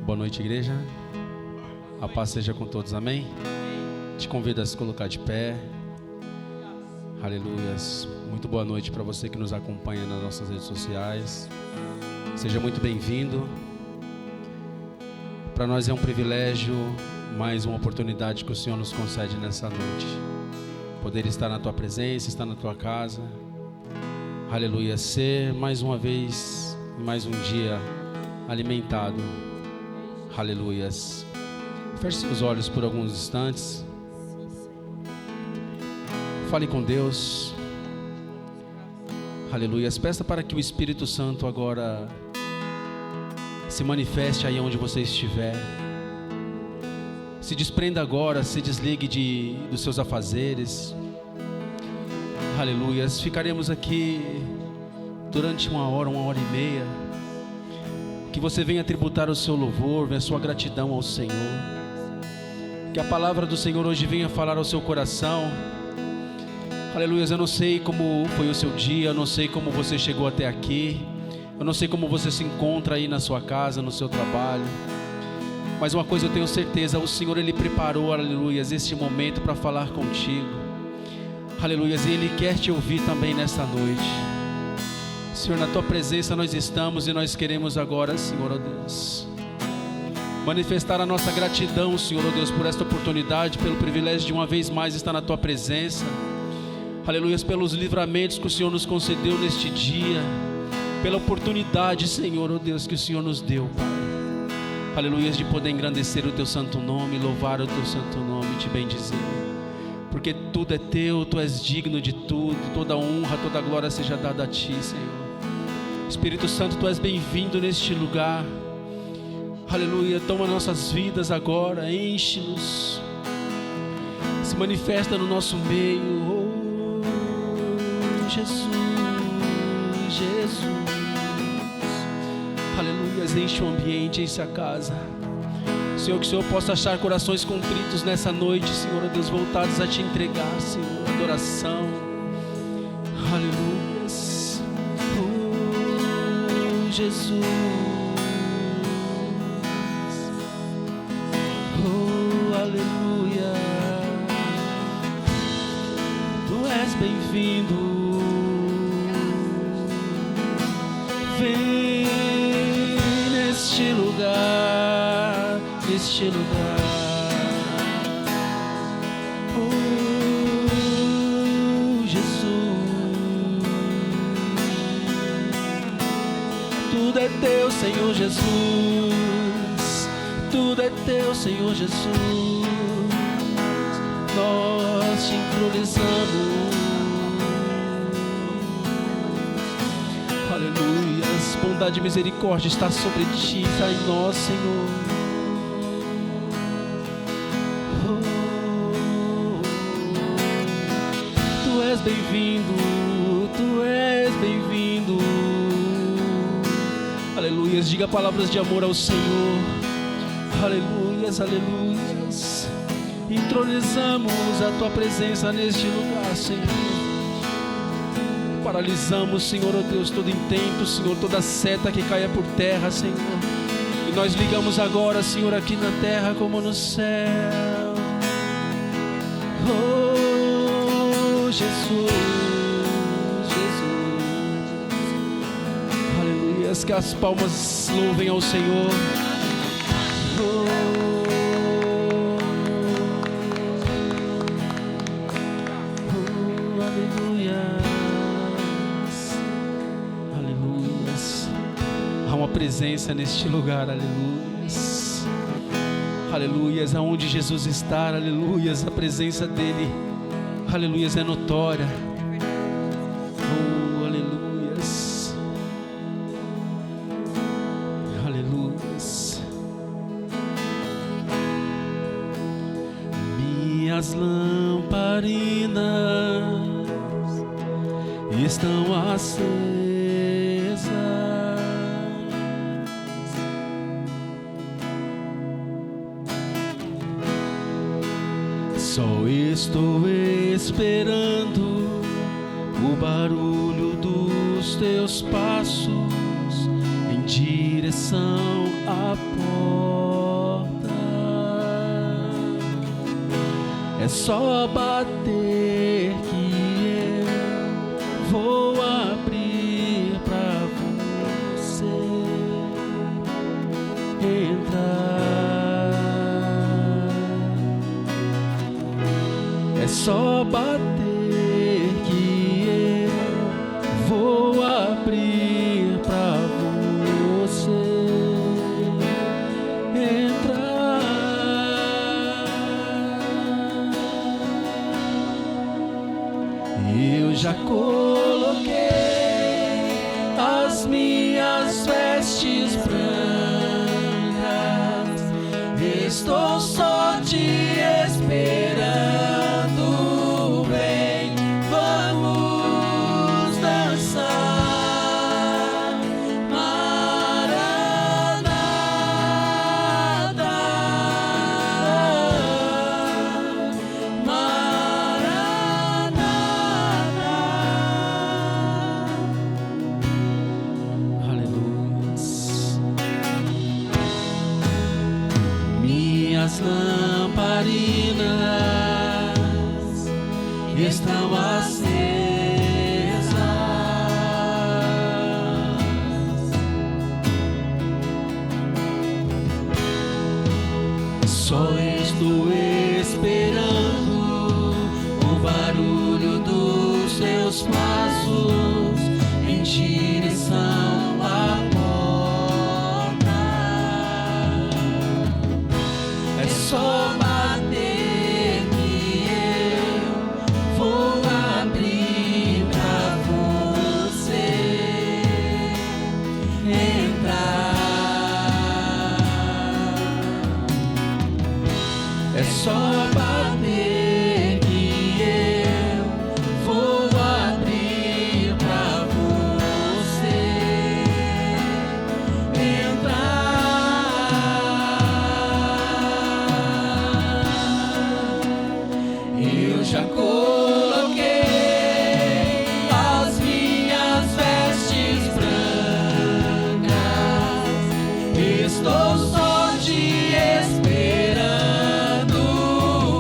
Boa noite, igreja. A paz seja com todos, amém? Te convido a se colocar de pé. Aleluias. Muito boa noite para você que nos acompanha nas nossas redes sociais. Seja muito bem-vindo. Para nós é um privilégio, mais uma oportunidade que o Senhor nos concede nessa noite. Poder estar na Tua presença, estar na Tua casa. Aleluia. Ser mais uma vez, mais um dia alimentado. Aleluias. Feche seus olhos por alguns instantes. Fale com Deus. Aleluias. Peça para que o Espírito Santo agora se manifeste aí onde você estiver. Se desprenda agora, se desligue dos seus afazeres. Aleluias. Ficaremos aqui durante uma hora e meia. Que você venha tributar o seu louvor, venha a sua gratidão ao Senhor. Que a palavra do Senhor hoje venha falar ao seu coração. Aleluia. Eu não sei como foi o seu dia, eu não sei como você chegou até aqui, eu não sei como você se encontra aí na sua casa, no seu trabalho. Mas uma coisa eu tenho certeza, o Senhor Ele preparou, aleluia, este momento para falar contigo. Aleluia. E Ele quer te ouvir também nessa noite. Senhor, na Tua presença nós estamos e nós queremos agora, Senhor, ó Deus, manifestar a nossa gratidão, Senhor, ó Deus, por esta oportunidade, pelo privilégio de uma vez mais estar na Tua presença. Aleluia, pelos livramentos que o Senhor nos concedeu neste dia, pela oportunidade, Senhor, ó Deus, que o Senhor nos deu, Pai. Aleluia, de poder engrandecer o Teu santo nome, louvar o Teu santo nome e Te bendizer. Porque tudo é Teu, Tu és digno de tudo, toda honra, toda glória seja dada a Ti, Senhor. Espírito Santo, Tu és bem-vindo neste lugar. Aleluia, toma nossas vidas agora, enche-nos, se manifesta no nosso meio. Oh, Jesus, Jesus. Aleluia, enche o ambiente, enche a casa. Senhor, que o Senhor possa achar corações contritos nessa noite, Senhor, ó Deus, voltados a Te entregar, Senhor, adoração. Aleluia. Oh, Jesus. Oh, aleluia. Tu és bem-vindo. Vem neste lugar, neste lugar. Oh, Jesus. Tudo é Teu, Senhor Jesus. Tudo é Teu, Senhor Jesus. Nós Te entronizamos. Aleluia. Bondade e misericórdia está sobre Ti, está em nós, Senhor. Oh, Tu és bem-vindo, Tu és bem-vindo. Aleluia. Diga palavras de amor ao Senhor. Aleluias, aleluias. Entronizamos a Tua presença neste lugar, Senhor. Paralisamos, Senhor, ó Deus, todo intento, Senhor, toda seta que caia por terra, Senhor. E nós ligamos agora, Senhor, aqui na terra como no céu. Oh, Jesus, Jesus. Aleluia. Que as palmas louvem ao Senhor. Presença neste lugar, aleluias, aleluias, aonde Jesus está, aleluias, a presença dEle, aleluias, é notória. Oh, aleluias, aleluias. Minhas lamparinas estão acesas. Só estou esperando o barulho dos Teus passos em direção a porta. É só bater que eu vou abrir pra você entrar. É só bater que eu vou abrir pra você entrar. Eu já coloquei as minhas vestes brancas, estou só te esperando. Vem, vamos dançar. Maranata, Maranata. Aleluia. Minhas lamparinas estão acesas, só estou esperando o barulho dos teus passos em direção à porta. É só bater que eu vou abrir pra você entrar. É só bater que eu vou abrir pra você entrar. Eu já coloquei as minhas vestes brancas, estou só te esperando.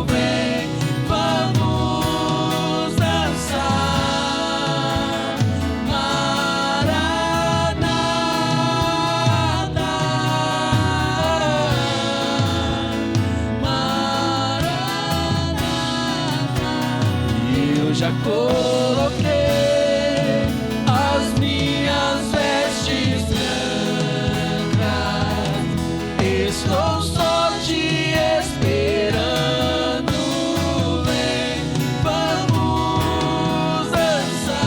Vem, vamos dançar. Maranata, eu já coloquei as minhas vestes brancas, estou só te esperando. Vem, vamos dançar.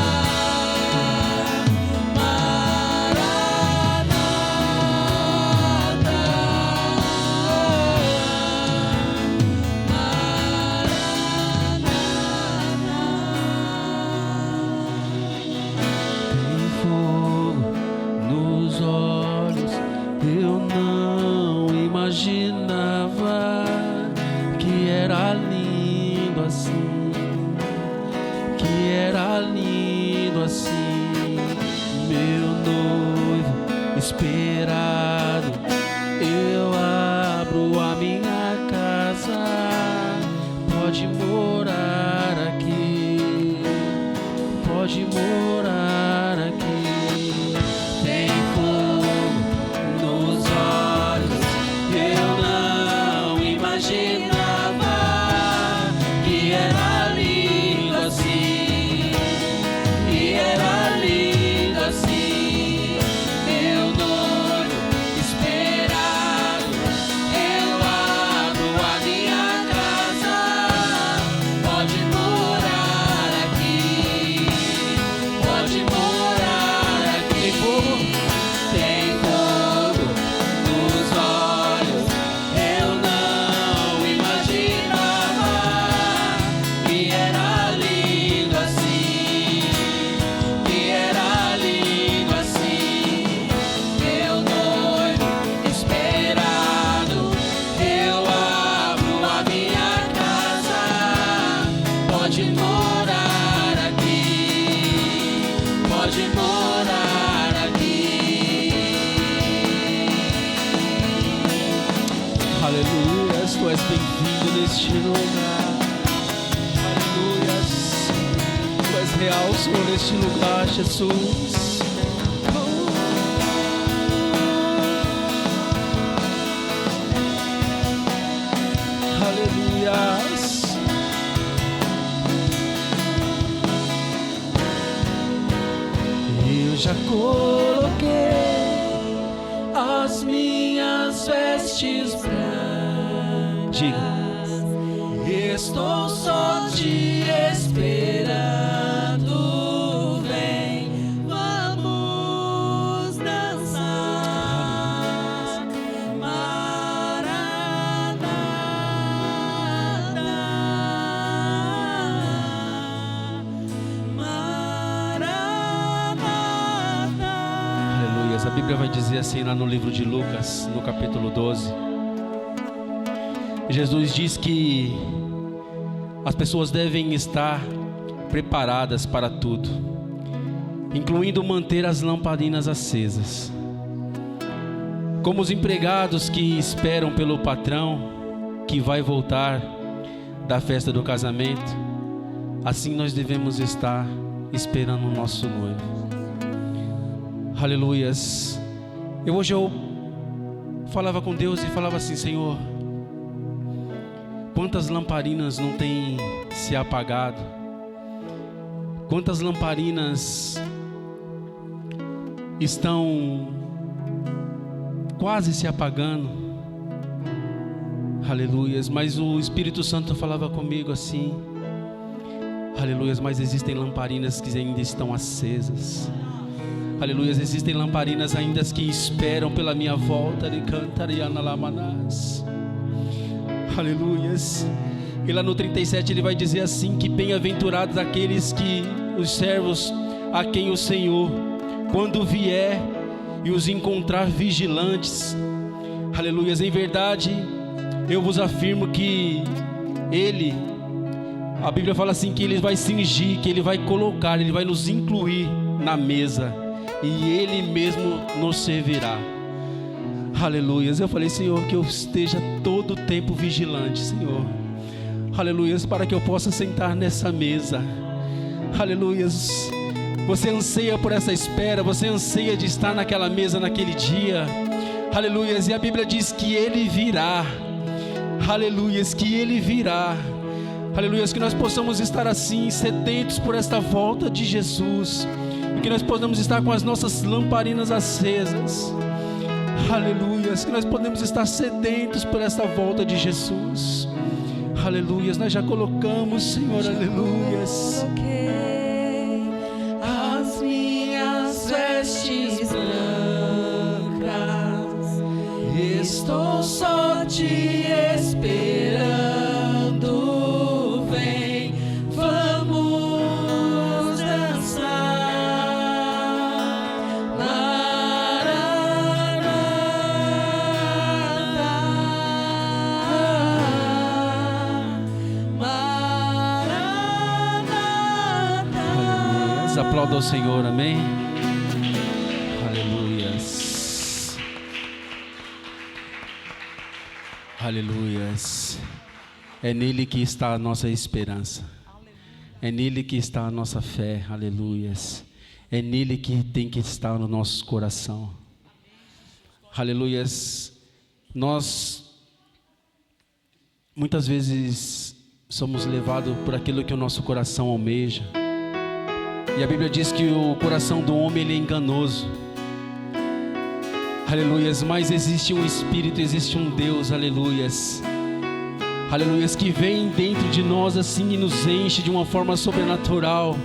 Maranata, tem fogo nos olhos, eu não imaginava que era lindo assim, que era lindo assim. Meu noivo esperado, eu abro a minha casa, pode morar aqui, pode morar aqui. Tem fogo nos olhos, eu Aleluia, tu és bem-vindo neste lugar. Aleluia, tu és real, Senhor, neste lugar, Jesus. Aleluia. Eu já coloquei as minhas vestes brancas. Diga. Estou só te esperando. Vem, vamos dançar. Maranata. Maranata. Aleluia. A Bíblia vai dizer assim lá no livro de Lucas, no capítulo 12. Jesus diz que as pessoas devem estar preparadas para tudo, incluindo manter as lamparinas acesas. Como os empregados que esperam pelo patrão que vai voltar da festa do casamento, assim nós devemos estar esperando o nosso noivo. Aleluias. Hoje eu falava com Deus e falava assim: Senhor, quantas lamparinas não têm se apagado? Quantas lamparinas estão quase se apagando? Aleluias. Mas o Espírito Santo falava comigo assim: aleluias, mas existem lamparinas que ainda estão acesas. Aleluias, existem lamparinas ainda que esperam pela minha volta. Aleluias. E lá no 37 ele vai dizer assim: que bem-aventurados aqueles que, os servos a quem o Senhor, quando vier e os encontrar vigilantes. Aleluias. Em verdade eu vos afirmo que Ele, a Bíblia fala assim, que Ele vai cingir, que Ele vai colocar, Ele vai nos incluir na mesa, e Ele mesmo nos servirá. Aleluias. Eu falei: Senhor, que eu esteja todo o tempo vigilante, Senhor. Aleluias, para que eu possa sentar nessa mesa. Aleluias. Você anseia por essa espera, você anseia de estar naquela mesa naquele dia. Aleluias. E a Bíblia diz que Ele virá. Aleluias, que Ele virá. Aleluias, que nós possamos estar assim, sedentos por esta volta de Jesus, e que nós possamos estar com as nossas lamparinas acesas. Aleluias, que nós podemos estar sedentos por esta volta de Jesus. Aleluias, nós já colocamos, Senhor, aleluias, as minhas vestes brancas, estou só te esperando. Vem, vamos dançar. Aplauda ao Senhor, amém? Aleluias. Aleluias. É nele que está a nossa esperança. É nele que está a nossa fé. Aleluias. É nele que tem que estar no nosso coração. Aleluias. Nós muitas vezes somos levados por aquilo que o nosso coração almeja. E a Bíblia diz que o coração do homem, ele é enganoso. Aleluias. Mas existe um Espírito, existe um Deus, aleluias, aleluias, que vem dentro de nós assim e nos enche de uma forma sobrenatural.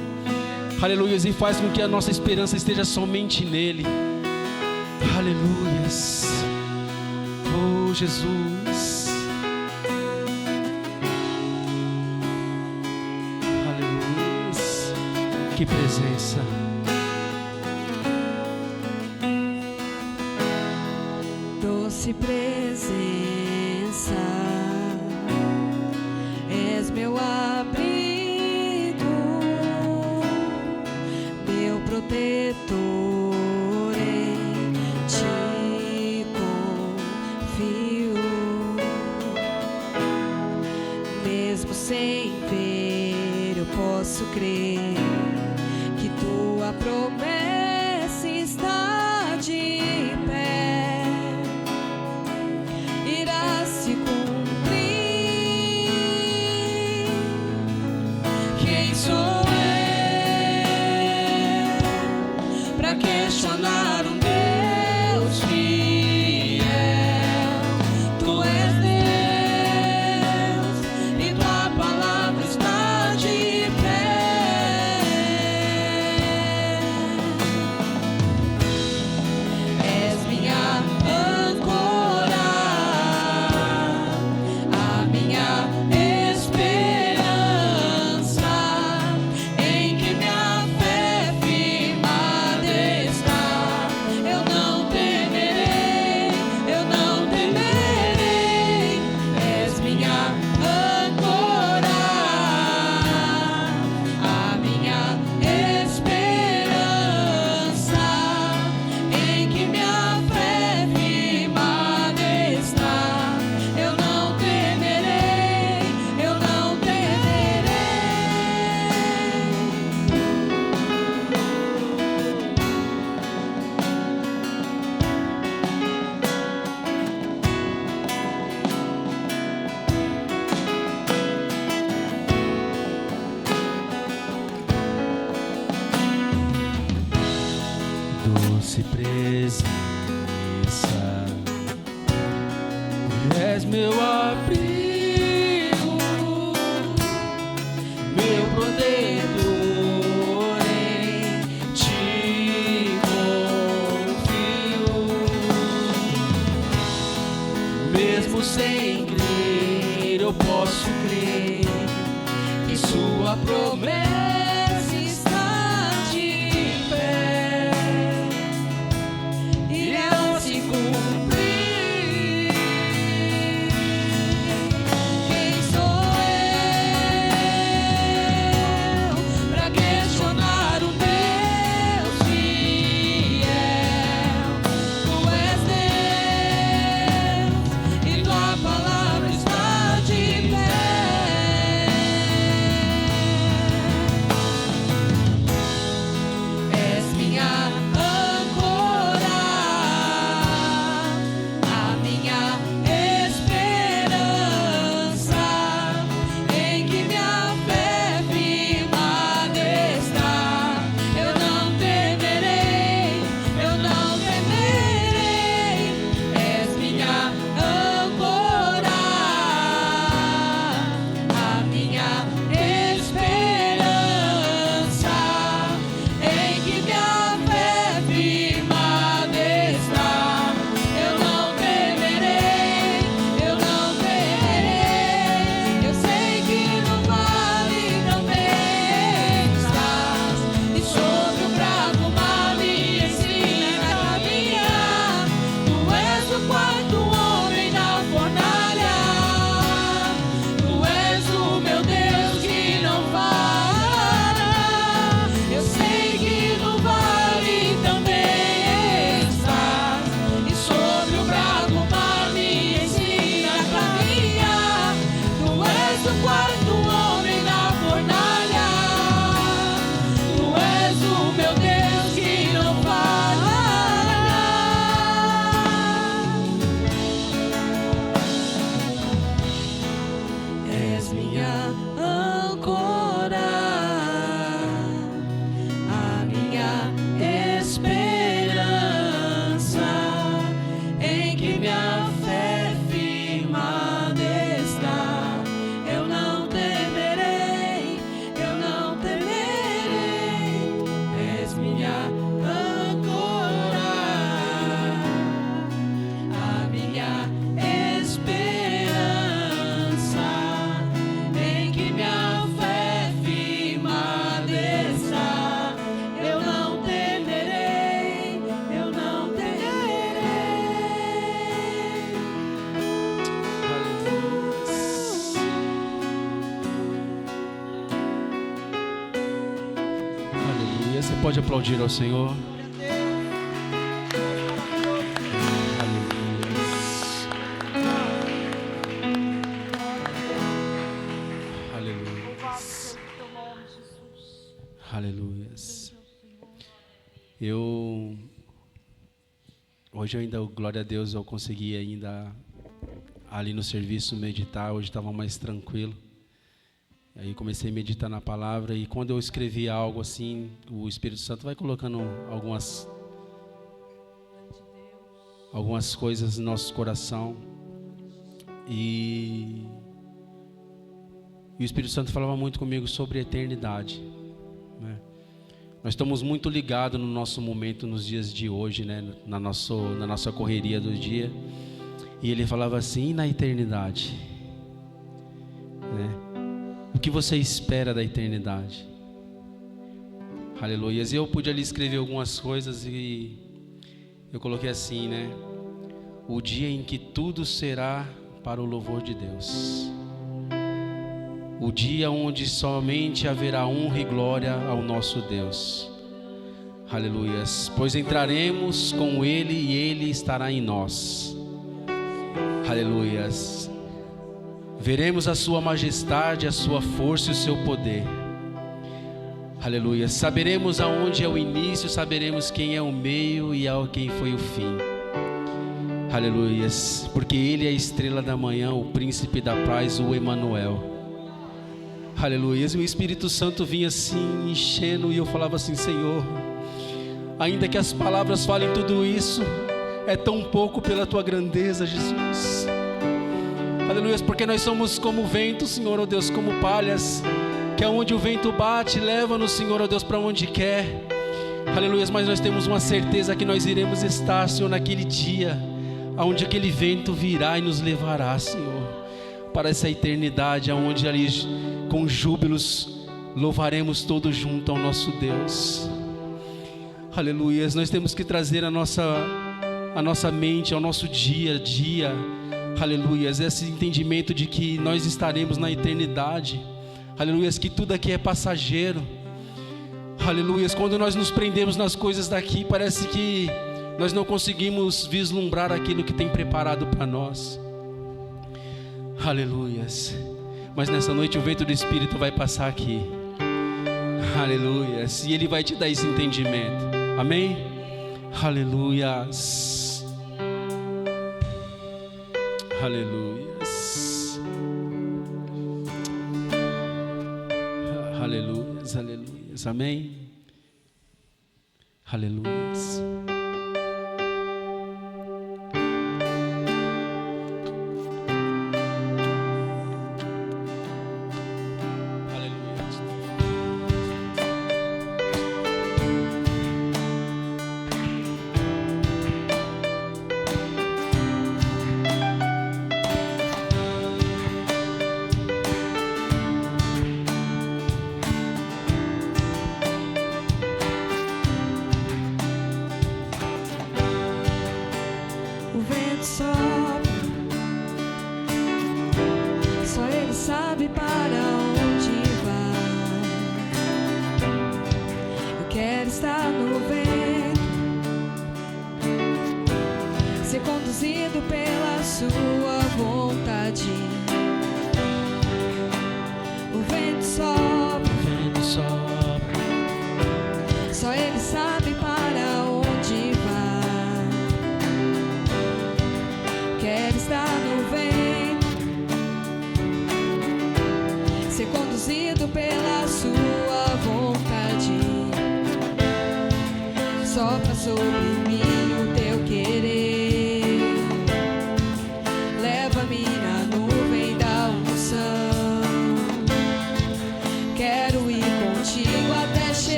Aleluias. E faz com que a nossa esperança esteja somente nele. Aleluias. Oh, Jesus. Que presença. Doce presença, és meu abrigo, meu protetor, em ti confio. posso crer que tua promessa está de pé, irá se cumprir. Quem sou eu para questionar um Deus fiel? Tu és Deus e tua palavra está de pé. És minha âncora, a minha esperança, em que minha fé firmada está. Eu não temerei, eu não temerei. És minha âncora, a minha esperança, em que minha fé firmada está. Eu não temerei, eu não temerei. Doce presença, és meu abrigo, meu protetor, em ti confio. Mesmo sem crer, eu posso crer que sua promessa está de pé, irá se cumprir. Quem sou eu para questionar um Deus fiel? Tu és Deus e tua palavra está de pé. És minha âncora, a minha esperança, em que minha fé firmada está. Eu não temerei, eu não temerei. És minha âncora, a minha esperança, em que minha fé firmada está. Eu não temerei, eu não temerei. Eu sei que no vale também estás, e sobre o bravo mar me ensina a caminhar. Tu és o quarto homem na fornalha, tu és o meu Deus que não falha. Eu sei que no vale também estás, e sobre o bravo mar me ensina a caminhar. Tu és o quarto homem na fornalha, tu és o meu Deus que não falha. És minha âncora, a minha esperança, em que minha fé firmada está. Eu não temerei, eu não temerei. És minha âncora, a minha esperança, em que minha fé firmada está. Eu não temerei, eu não temerei. Aleluia. Você pode aplaudir ao Senhor. Aleluia. Louvado seja o teu nome, Jesus. Aleluias. Hoje eu ainda, glória a Deus, eu consegui ainda ali no serviço meditar. Hoje estava mais tranquilo. Aí comecei a meditar na palavra e quando eu escrevi algo assim, o Espírito Santo vai colocando algumas coisas no nosso coração. E o Espírito Santo falava muito comigo sobre a eternidade, né? Nós estamos muito ligados no nosso momento, nos dias de hoje, né? na nossa correria do dia. E ele falava assim, e na eternidade? Né? O que você espera da eternidade? Aleluia. E eu pude ali escrever algumas coisas e eu coloquei assim, né? O dia em que tudo será para o louvor de Deus. O dia onde somente haverá honra e glória ao nosso Deus. Aleluias. Pois entraremos com Ele e Ele estará em nós. Aleluias. Veremos a sua majestade, a sua força e o seu poder. Aleluia. Saberemos aonde é o início, saberemos quem é o meio e quem foi o fim. Aleluia. Porque Ele é a estrela da manhã, o príncipe da paz, o Emanuel. Aleluia. E o Espírito Santo vinha assim, enchendo, e eu falava assim, Senhor, ainda que as palavras falem tudo isso, é tão pouco pela Tua grandeza, Jesus. Aleluia, porque nós somos como o vento, Senhor, ó Deus, como palhas, que aonde o vento bate, leva-nos, Senhor, ó Deus, para onde quer. Aleluia, mas nós temos uma certeza que nós iremos estar, Senhor, naquele dia, aonde aquele vento virá e nos levará, Senhor, para essa eternidade, aonde ali com júbilos louvaremos todos junto ao nosso Deus. Aleluia, nós temos que trazer a nossa mente, ao nosso dia a dia, aleluia, esse entendimento de que nós estaremos na eternidade. Aleluia, que tudo aqui é passageiro. Aleluia, quando nós nos prendemos nas coisas daqui, parece que nós não conseguimos vislumbrar aquilo que tem preparado para nós. Aleluia. Mas nessa noite o vento do Espírito vai passar aqui. Aleluia. E Ele vai te dar esse entendimento. Amém? Aleluia. Aleluia. Aleluia. Aleluia. Amém? Aleluia.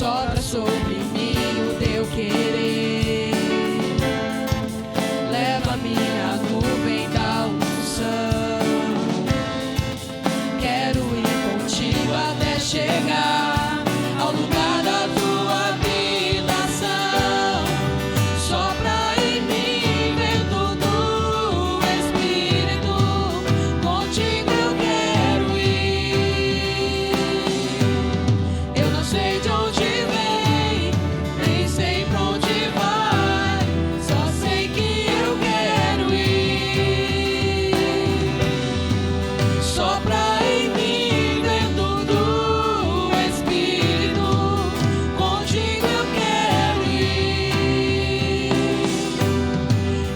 Sopra sobre mim o teu querer. Leva-me à nuvem da unção. Quero ir contigo até chegar ao lugar da tua habitação. Sopra em mim, vento do Espírito. Contigo eu quero ir. Eu não sei de onde vem, nem sei pra onde vai. Só sei que eu quero ir. Sopra em mim, vento do Espírito. Contigo eu quero ir.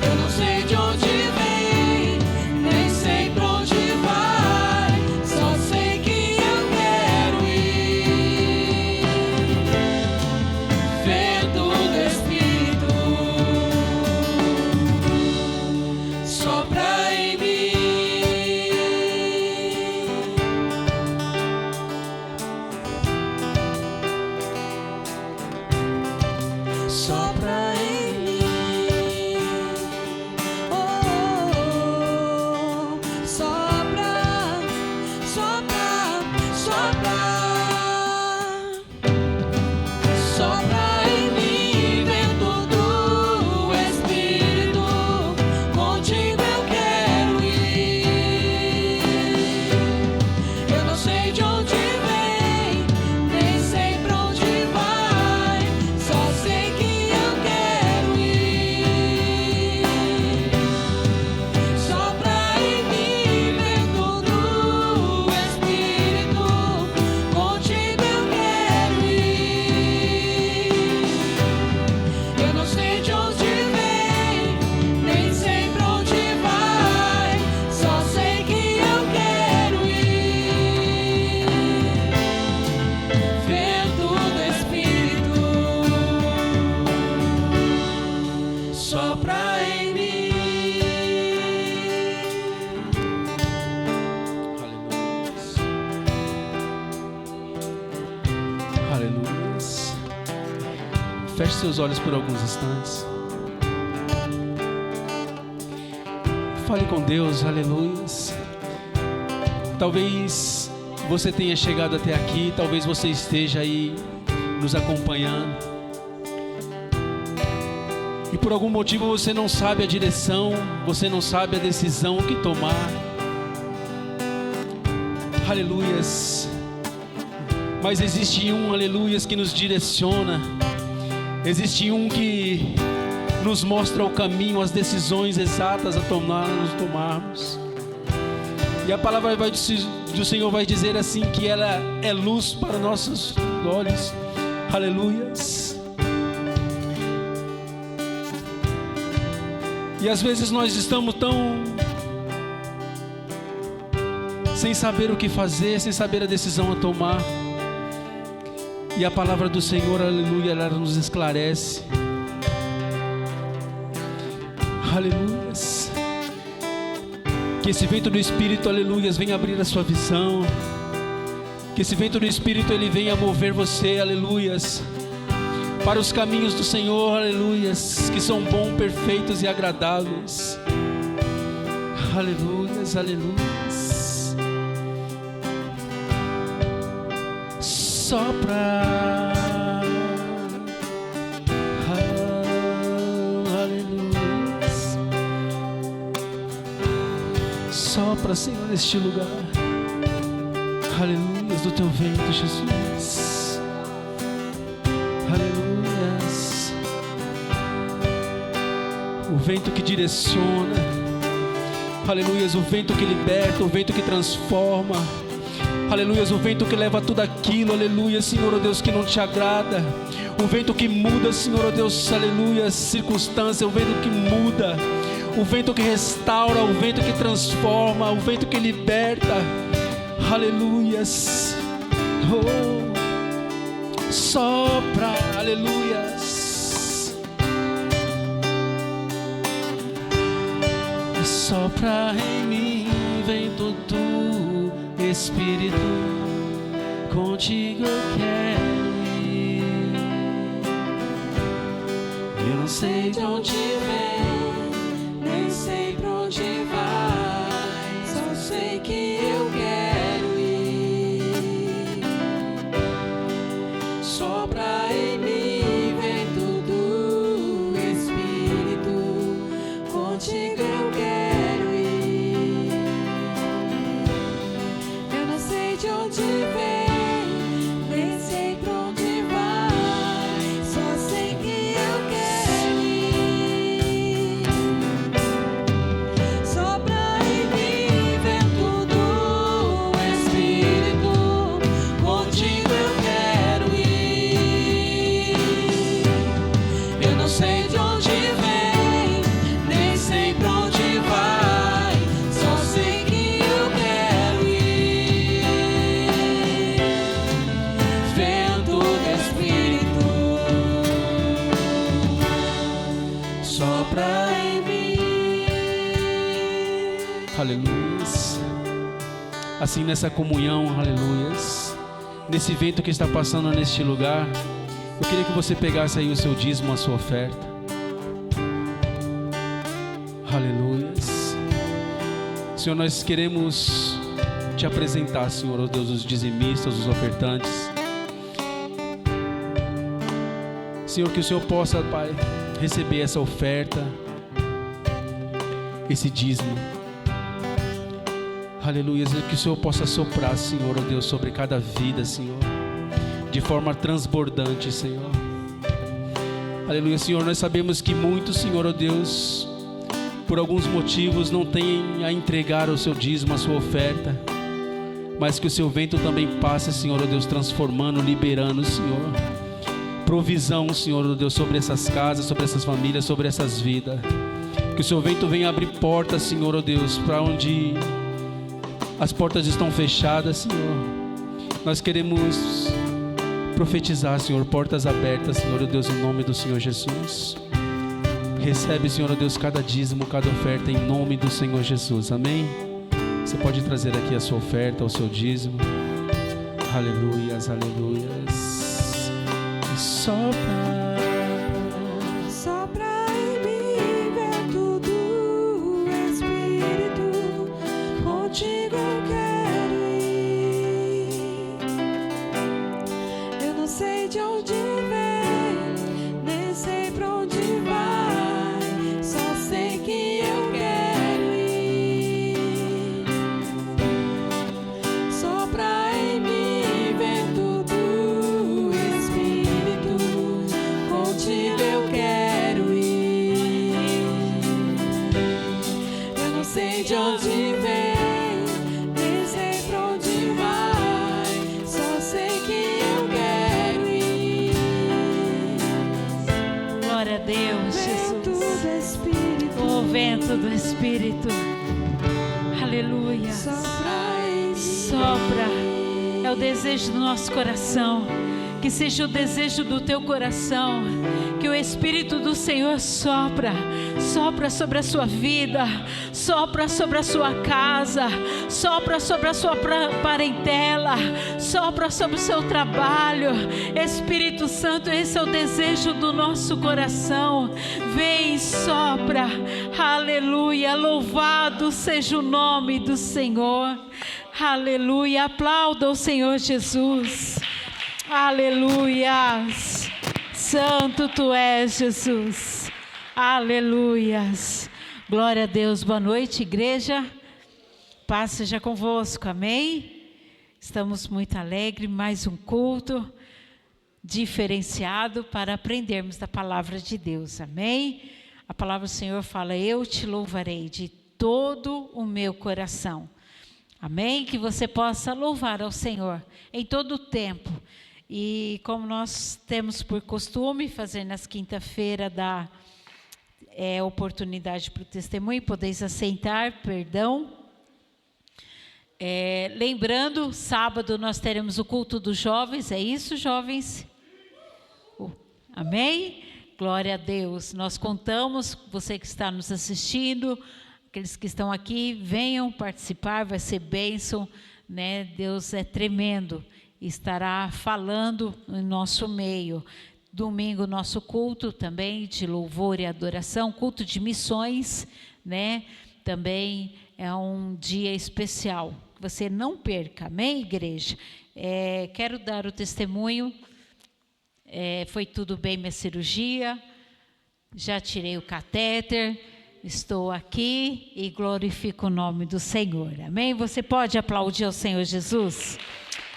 Eu não sei de onde vem, nem sei pra onde vai. Só sei que eu quero ir. Vento do Espírito, sopra em mim. Sopra em mim. Oh, oh, oh. Sopra, sopra, sopra. Sopra em mim, vento do Espírito. Contigo eu quero ir. Eu não sei de onde vem, nem sei pra onde vai. Só sei que eu quero ir. Sopra em mim, vento do Espírito. Contigo eu quero ir. Eu não sei de onde vem, nem sei pra onde vai. Só sei que eu quero ir. Vento do Espírito, sopra em mim. Aleluia. Feche seus olhos por alguns instantes. Fale com Deus, aleluia. Talvez você tenha chegado até aqui, talvez você esteja aí nos acompanhando. E por algum motivo você não sabe a direção, você não sabe a decisão que tomar. Aleluias. Mas existe um, aleluias, que nos direciona. Existe um que nos mostra o caminho, as decisões exatas a tomarmos. E a palavra do Senhor vai dizer assim, que ela é luz para nossos olhos. Aleluias. E às vezes nós estamos tão sem saber o que fazer, sem saber a decisão a tomar. E a palavra do Senhor, aleluia, ela nos esclarece. Aleluias. Que esse vento do Espírito, aleluias, venha abrir a sua visão. Que esse vento do Espírito, ele venha mover você, aleluias, para os caminhos do Senhor, aleluias, que são bons, perfeitos e agradáveis. Aleluias, aleluias. Sopra. Aleluias. Sopra, Senhor, neste lugar. Aleluias, do teu vento, Jesus. Aleluias. O vento que direciona. Aleluias, o vento que liberta, o vento que transforma. Aleluias, o vento que leva tudo aquilo, aleluia, Senhor, oh Deus, que não te agrada. O vento que muda, Senhor, oh Deus, aleluia, circunstância, o vento que muda. O vento que restaura, o vento que transforma, o vento que liberta. Aleluias. Oh, sopra, aleluias. Sopra em mim, vento do Espírito, contigo eu quero ir. Eu não sei de onde vem, nem sei pra onde vai, só sei que eu quero ir. Sopra em mim vento do Espírito, contigo eu quero ir. Eu não sei de onde vem, nem sei pra onde vai, só sei que eu quero ir. Sopra em mim vento do Espírito, contigo eu quero ir. Eu não sei de onde vem, nem sei pra onde vai, só sei que eu quero ir. Vento do Espírito, sopra em mim. aleluias. Assim nessa comunhão, aleluias, nesse vento que está passando neste lugar, eu queria que você pegasse aí o seu dízimo, a sua oferta. Aleluias. Senhor, nós queremos te apresentar, Senhor, ó Deus, os dizimistas, os ofertantes. Senhor, que o Senhor possa, Pai, receber essa oferta, esse dízimo. Aleluia, que o Senhor possa soprar, Senhor, ó Deus, sobre cada vida, Senhor, de forma transbordante, Senhor. Aleluia, Senhor, nós sabemos que muitos, Senhor, ó Deus, por alguns motivos não têm a entregar o seu dízimo, a sua oferta, mas que o seu vento também passe, Senhor, ó Deus, transformando, liberando, Senhor, provisão, Senhor, ó Deus, sobre essas casas, sobre essas famílias, sobre essas vidas. Que o seu vento venha abrir portas, Senhor, ó Deus, para onde as portas estão fechadas, Senhor. Nós queremos profetizar, Senhor, portas abertas, Senhor, ó Deus, em nome do Senhor Jesus. Recebe, Senhor, ó Deus, cada dízimo, cada oferta, em nome do Senhor Jesus, amém? Você pode trazer aqui a sua oferta, o seu dízimo. Aleluias, aleluias. E sopra. Sopra em mim vento do Espírito, contigo eu quero ir. Eu não sei de onde vem, nem sei pra onde vai, só sei que eu quero ir. Sopra em mim vento do Espírito, contigo eu quero ir. Eu não sei de onde vem, nem sei pra onde vai, só sei que eu quero ir. Glória a Deus, Vento Jesus. do Espírito, O vento do Espírito. Aleluia. sopra em mim. Sopra. É o desejo do nosso coração. Que seja o desejo do teu coração. Que o Espírito do Senhor sopra. Sopra sobre a sua vida. Sopra sobre a sua casa. Sopra sobre a sua parentela. Sopra sobre o seu trabalho. Espírito Santo, esse é o desejo do nosso coração. Vem e sopra. Aleluia. Louvado seja o nome do Senhor. Aleluia. Aplauda o Senhor Jesus. Aleluias. Santo tu és, Jesus. Aleluias. Glória a Deus. Boa noite, igreja. Paz seja convosco. Amém? Estamos muito alegres. Mais um culto diferenciado para aprendermos da palavra de Deus. Amém? A palavra do Senhor fala: eu te louvarei de todo o meu coração. Amém? Que você possa louvar ao Senhor em todo o tempo. E como nós temos por costume fazer nas quinta-feiras, dar oportunidade para o testemunho, podeis assentar, perdão. Lembrando, sábado nós teremos o culto dos jovens, é isso, jovens? Amém? Glória a Deus. Nós contamos, você que está nos assistindo, aqueles que estão aqui, venham participar, vai ser bênção, né? Deus é tremendo, estará falando no nosso meio. Domingo, nosso culto também de louvor e adoração, culto de missões, né? Também é um dia especial, que você não perca, amém, igreja? Quero dar o testemunho, foi tudo bem minha cirurgia, já tirei o catéter, estou aqui e glorifico o nome do Senhor, amém? Você pode aplaudir ao Senhor Jesus?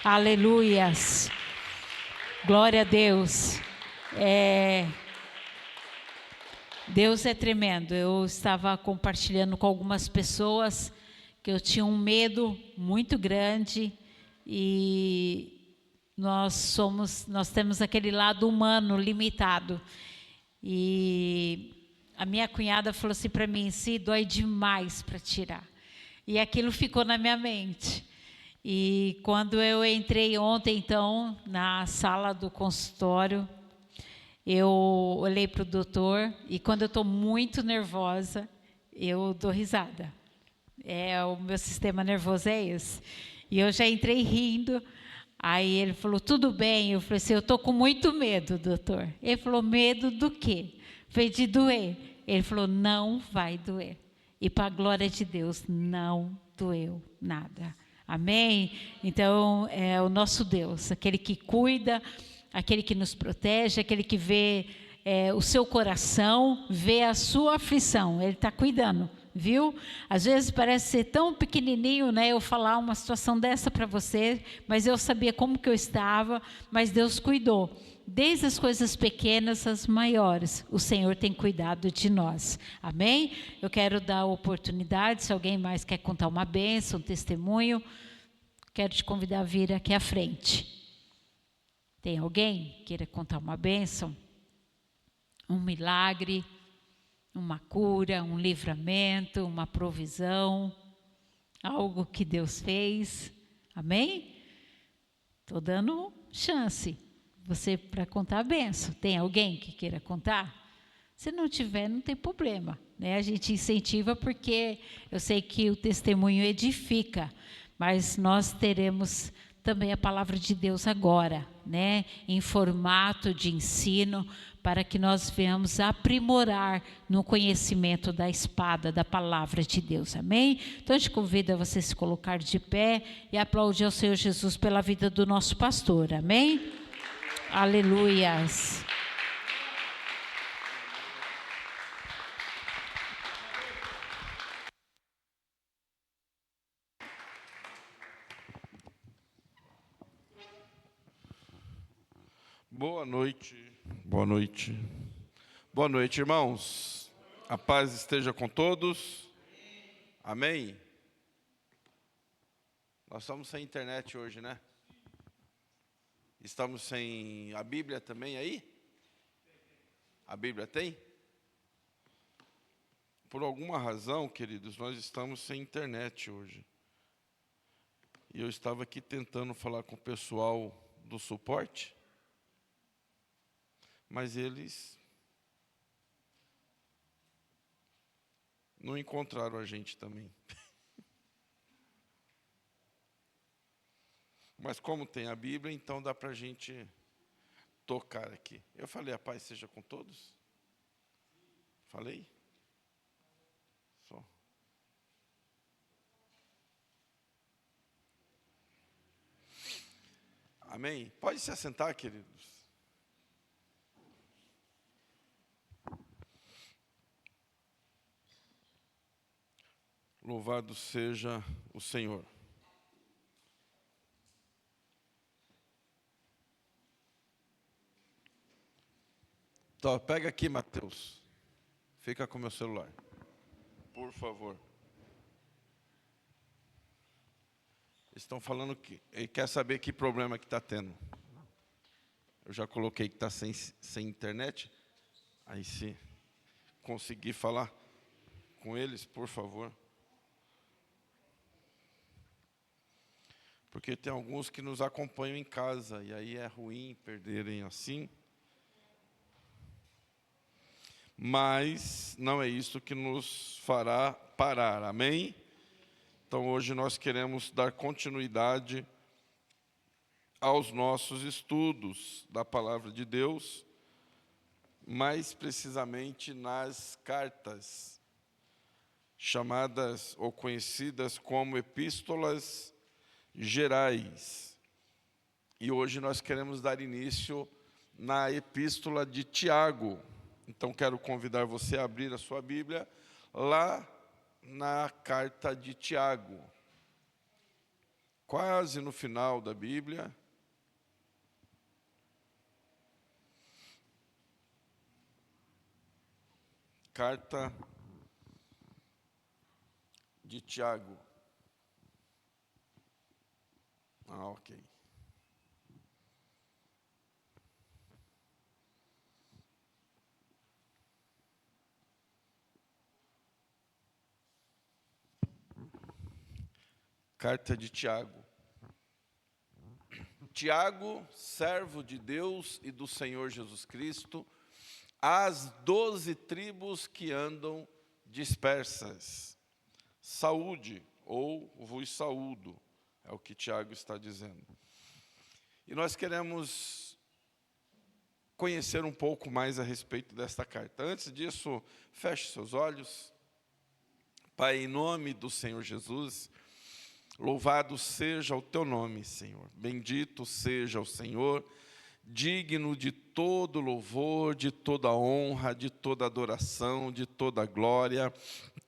Aleluias, glória a Deus. Deus é tremendo. Eu estava compartilhando com algumas pessoas que eu tinha um medo muito grande e nós temos aquele lado humano limitado. E a minha cunhada falou assim para mim: se dói demais para tirar. E aquilo ficou na minha mente. E quando eu entrei ontem, então, na sala do consultório, eu olhei para o doutor e quando eu estou muito nervosa, eu dou risada. O meu sistema nervoso é esse. E eu já entrei rindo. Aí ele falou: tudo bem? Eu falei assim: eu estou com muito medo, doutor. Ele falou: medo do quê? Eu falei: de doer. Ele falou: não vai doer. E para a glória de Deus, não doeu nada. Amém? Então, é o nosso Deus, aquele que cuida, aquele que nos protege, aquele que vê o seu coração, vê a sua aflição, Ele está cuidando, viu? Às vezes parece ser tão pequenininho, né, eu falar uma situação dessa para você, mas eu sabia como que eu estava, mas Deus cuidou. Desde as coisas pequenas às maiores, o Senhor tem cuidado de nós, amém? Eu quero dar a oportunidade, se alguém mais quer contar uma bênção, um testemunho, quero te convidar a vir aqui à frente. Tem alguém que queira contar uma bênção? Um milagre, uma cura, um livramento, uma provisão, algo que Deus fez, amém? Estou dando chance, você para contar a bênção. Tem alguém que queira contar? Se não tiver, não tem problema, né? A gente incentiva porque eu sei que o testemunho edifica, mas nós teremos também a palavra de Deus agora, né? Em formato de ensino, para que nós venhamos aprimorar no conhecimento da espada, da palavra de Deus, amém? Então eu te convido a você se colocar de pé e aplaudir ao Senhor Jesus pela vida do nosso pastor, amém? Aleluias. Boa noite, boa noite. Boa noite, irmãos. A paz esteja com todos. Amém? Nós estamos sem internet hoje, né? Estamos sem a Bíblia também aí? A Bíblia tem? Por alguma razão, queridos, nós estamos sem internet hoje. E eu estava aqui tentando falar com o pessoal do suporte, mas eles não encontraram a gente também. Mas como tem a Bíblia, então dá para a gente tocar aqui. Eu falei: a paz seja com todos? Falei? Só. Amém? Pode se assentar, queridos. Louvado seja o Senhor. Então, pega aqui, Mateus. Fica com o meu celular, por favor. Estão falando que ele quer saber que problema que está tendo. Eu já coloquei que está sem internet. Aí, se conseguir falar com eles, por favor. Porque tem alguns que nos acompanham em casa, e aí é ruim perderem assim. Mas não é isso que nos fará parar, amém? Então hoje nós queremos dar continuidade aos nossos estudos da Palavra de Deus, mais precisamente nas cartas, chamadas ou conhecidas como epístolas gerais. E hoje nós queremos dar início na epístola de Tiago. Então quero convidar você a abrir a sua Bíblia lá na carta de Tiago. Quase no final da Bíblia. Carta de Tiago. Ok. Carta de Tiago. Tiago, servo de Deus e do Senhor Jesus Cristo, às 12 tribos que andam dispersas. Saúde, ou vos saúdo, é o que Tiago está dizendo. E nós queremos conhecer um pouco mais a respeito desta carta. Antes disso, feche seus olhos. Pai, em nome do Senhor Jesus, louvado seja o teu nome, Senhor. Bendito seja o Senhor, digno de todo louvor, de toda honra, de toda adoração, de toda glória.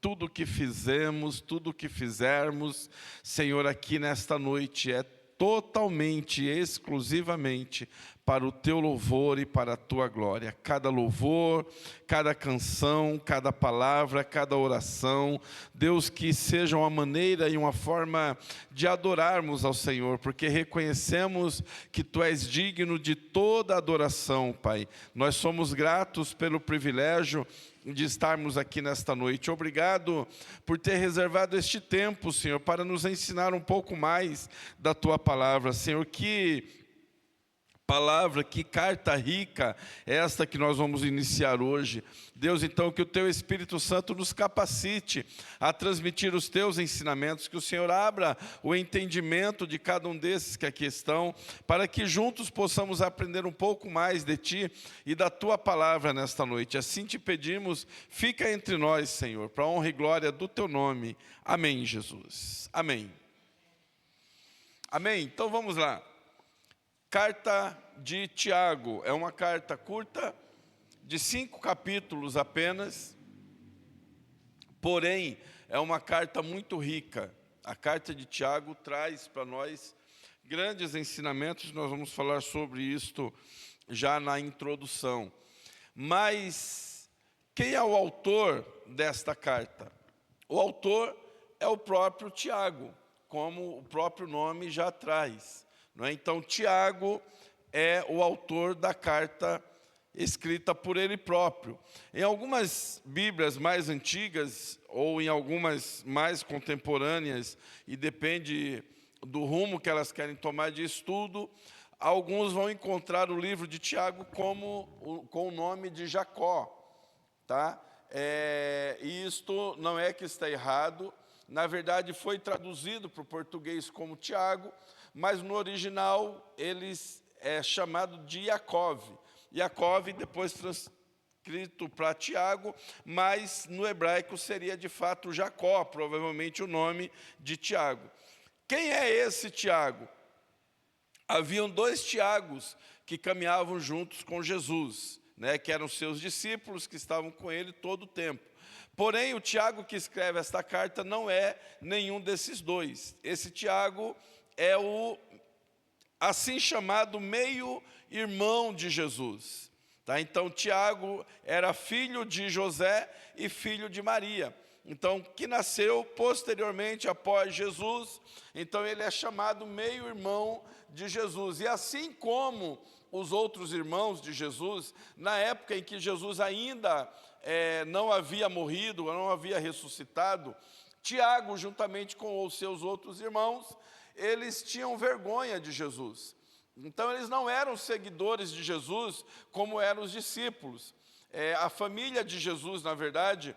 Tudo que fizemos, tudo que fizermos, Senhor, aqui nesta noite é totalmente, exclusivamente para o teu louvor e para a tua glória. Cada louvor, cada canção, cada palavra, cada oração, Deus, que seja uma maneira e uma forma de adorarmos ao Senhor, porque reconhecemos que tu és digno de toda adoração, Pai. Nós somos gratos pelo privilégio de estarmos aqui nesta noite. Obrigado por ter reservado este tempo, Senhor, para nos ensinar um pouco mais da tua palavra, Senhor. Que palavra, que carta rica é esta que nós vamos iniciar hoje. Deus, então, que o teu Espírito Santo nos capacite a transmitir os teus ensinamentos, que o Senhor abra o entendimento de cada um desses que aqui estão, para que juntos possamos aprender um pouco mais de ti e da tua palavra nesta noite. Assim te pedimos, fica entre nós, Senhor, para a honra e glória do teu nome. Amém, Jesus. Amém. Amém. Então vamos lá. Carta de Tiago, é uma carta curta, de 5 capítulos apenas, porém, é uma carta muito rica. A carta de Tiago traz para nós grandes ensinamentos, nós vamos falar sobre isto já na introdução. Mas, quem é o autor desta carta? O autor é o próprio Tiago, como o próprio nome já traz. Então, Tiago é o autor da carta escrita por ele próprio. Em algumas Bíblias mais antigas, ou em algumas mais contemporâneas, e depende do rumo que elas querem tomar de estudo, alguns vão encontrar o livro de Tiago com o nome de Jacó. Tá? E isto não é que está errado, na verdade foi traduzido para o português como Tiago, mas no original eles é chamado de Iacov. Iacov depois transcrito para Tiago, mas no hebraico seria de fato Jacó, provavelmente o nome de Tiago. Quem é esse Tiago? Haviam 2 Tiagos que caminhavam juntos com Jesus, que eram seus discípulos, que estavam com ele todo o tempo. Porém, o Tiago que escreve esta carta não é nenhum desses 2. Esse Tiago é o assim chamado meio-irmão de Jesus. Tá? Então, Tiago era filho de José e filho de Maria. Então, que nasceu posteriormente após Jesus. Então, ele é chamado meio-irmão de Jesus. E assim como os outros irmãos de Jesus, na época em que Jesus ainda não havia morrido, não havia ressuscitado, Tiago, juntamente com os seus outros irmãos, eles tinham vergonha de Jesus. Então, eles não eram seguidores de Jesus como eram os discípulos. A família de Jesus, na verdade,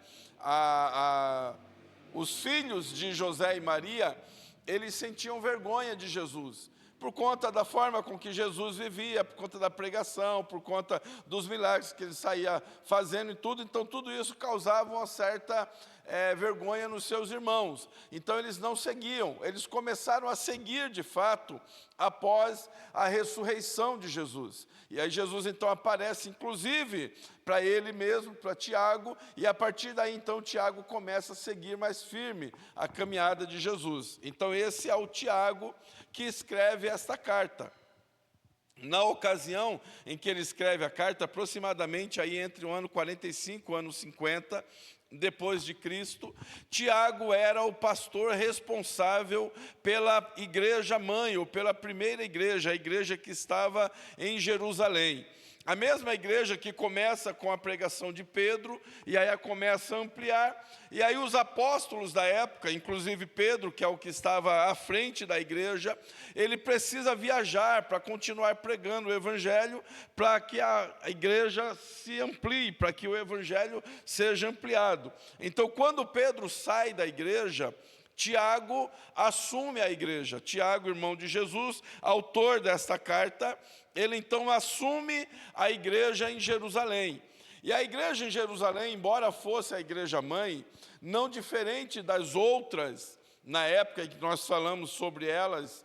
os filhos de José e Maria, eles sentiam vergonha de Jesus, por conta da forma com que Jesus vivia, por conta da pregação, por conta dos milagres que ele saía fazendo e tudo. Então, tudo isso causava uma certa vergonha nos seus irmãos. Então, eles não seguiam. Eles começaram a seguir, de fato, após a ressurreição de Jesus. E aí Jesus, então, aparece, inclusive, para ele mesmo, para Tiago, e a partir daí, então, Tiago começa a seguir mais firme a caminhada de Jesus. Então, esse é o Tiago que escreve esta carta. Na ocasião em que ele escreve a carta, aproximadamente aí entre o ano 45 e o ano 50, depois de Cristo, Tiago era o pastor responsável pela igreja mãe, ou pela primeira igreja, a igreja que estava em Jerusalém. A mesma igreja que começa com a pregação de Pedro, e aí começa a ampliar, e aí os apóstolos da época, inclusive Pedro, que é o que estava à frente da igreja, ele precisa viajar para continuar pregando o evangelho, para que a igreja se amplie, para que o evangelho seja ampliado. Então, quando Pedro sai da igreja, Tiago assume a igreja. Tiago, irmão de Jesus, autor desta carta, ele então assume a igreja em Jerusalém. E a igreja em Jerusalém, embora fosse a igreja mãe, não diferente das outras, na época que nós falamos sobre elas,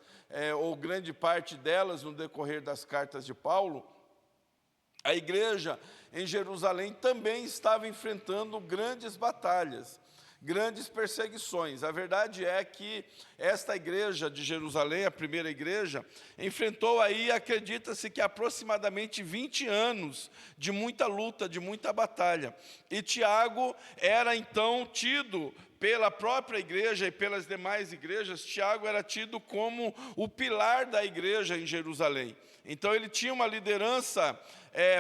ou grande parte delas no decorrer das cartas de Paulo, a igreja em Jerusalém também estava enfrentando grandes batalhas, grandes perseguições. A verdade é que esta igreja de Jerusalém, a primeira igreja, enfrentou aí, acredita-se que aproximadamente 20 anos de muita luta, de muita batalha. E Tiago era então tido pela própria igreja e pelas demais igrejas, Tiago era tido como o pilar da igreja em Jerusalém. Então ele tinha uma liderança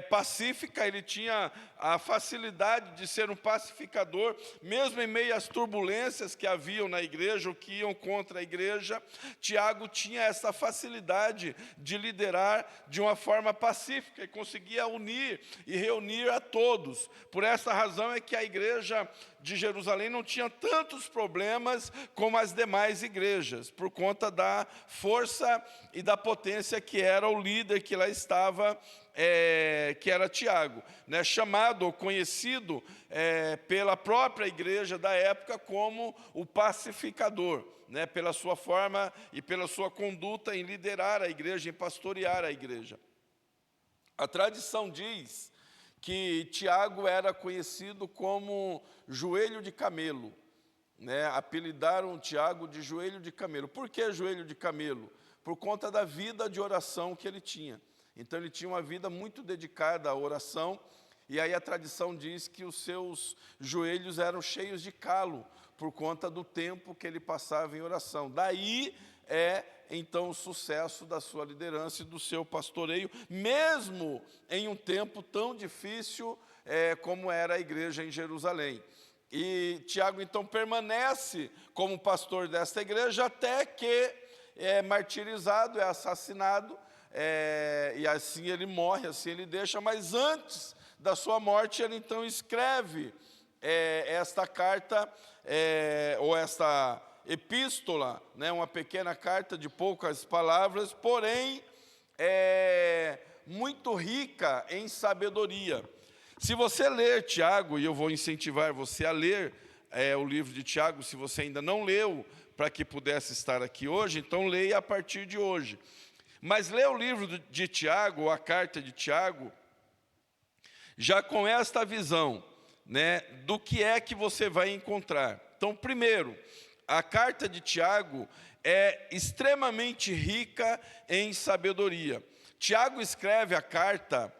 pacífica, ele tinha a facilidade de ser um pacificador, mesmo em meio às turbulências que haviam na igreja, ou que iam contra a igreja. Tiago tinha essa facilidade de liderar de uma forma pacífica e conseguia unir e reunir a todos. Por essa razão é que a igreja de Jerusalém não tinha tantos problemas como as demais igrejas, por conta da força e da potência que era o líder que lá estava, que era Tiago, né, chamado ou conhecido pela própria igreja da época como o pacificador, né, pela sua forma e pela sua conduta em liderar a igreja, em pastorear a igreja. A tradição diz que Tiago era conhecido como joelho de camelo, né, apelidaram Tiago de joelho de camelo. Por que joelho de camelo? Por conta da vida de oração que ele tinha. Então ele tinha uma vida muito dedicada à oração, e aí a tradição diz que os seus joelhos eram cheios de calo, por conta do tempo que ele passava em oração. Daí então o sucesso da sua liderança e do seu pastoreio, mesmo em um tempo tão difícil como era a igreja em Jerusalém. E Tiago então permanece como pastor desta igreja até que é martirizado, é assassinado, e assim ele morre, assim ele deixa. Mas antes da sua morte, ele então escreve esta carta, ou esta epístola, né, uma pequena carta de poucas palavras, porém muito rica em sabedoria. Se você ler Tiago, e eu vou incentivar você a ler o livro de Tiago, se você ainda não leu, para que pudesse estar aqui hoje, então leia a partir de hoje. Mas lê o livro de Tiago, ou a carta de Tiago, já com esta visão, né, do que é que você vai encontrar. Então, primeiro, a carta de Tiago é extremamente rica em sabedoria. Tiago escreve a carta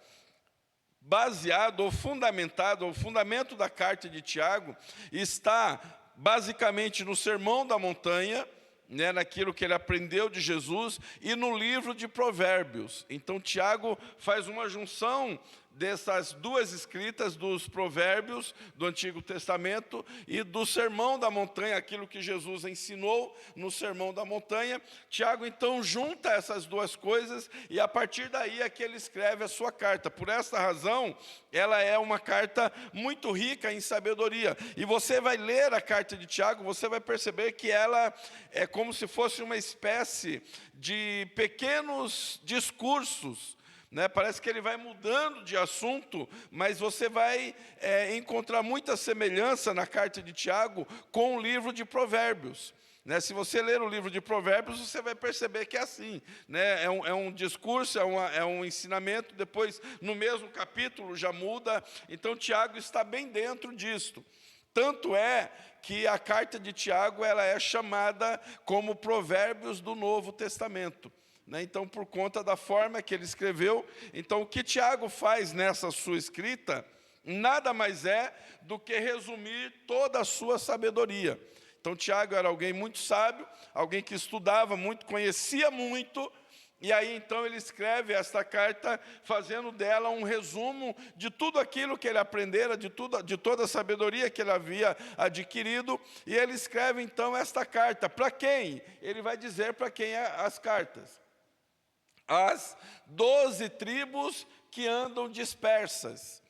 baseado ou fundamentado, o fundamento da carta de Tiago está basicamente no Sermão da Montanha, né, naquilo que ele aprendeu de Jesus, e no livro de Provérbios. Então Tiago faz uma junção dessas duas escritas, dos provérbios do Antigo Testamento e do Sermão da Montanha, aquilo que Jesus ensinou no Sermão da Montanha. Tiago, então, junta essas duas coisas e, a partir daí, é que ele escreve a sua carta. Por esta razão, ela é uma carta muito rica em sabedoria. E você vai ler a carta de Tiago, você vai perceber que ela é como se fosse uma espécie de pequenos discursos, né? Parece que ele vai mudando de assunto, mas você vai encontrar muita semelhança na carta de Tiago com o livro de Provérbios. Né? Se você ler o livro de Provérbios, você vai perceber que é assim. Né? É um discurso, é um ensinamento, depois no mesmo capítulo já muda. Então Tiago está bem dentro disto. Tanto é que a carta de Tiago ela é chamada como Provérbios do Novo Testamento. Né? Então, por conta da forma que ele escreveu, então o que Tiago faz nessa sua escrita, nada mais é do que resumir toda a sua sabedoria. Então, Tiago era alguém muito sábio, alguém que estudava muito, conhecia muito, e aí então ele escreve esta carta fazendo dela um resumo de tudo aquilo que ele aprendera, de toda a sabedoria que ele havia adquirido, e ele escreve então esta carta. Para quem? Ele vai dizer para quem as cartas. As 12 tribos que andam dispersas.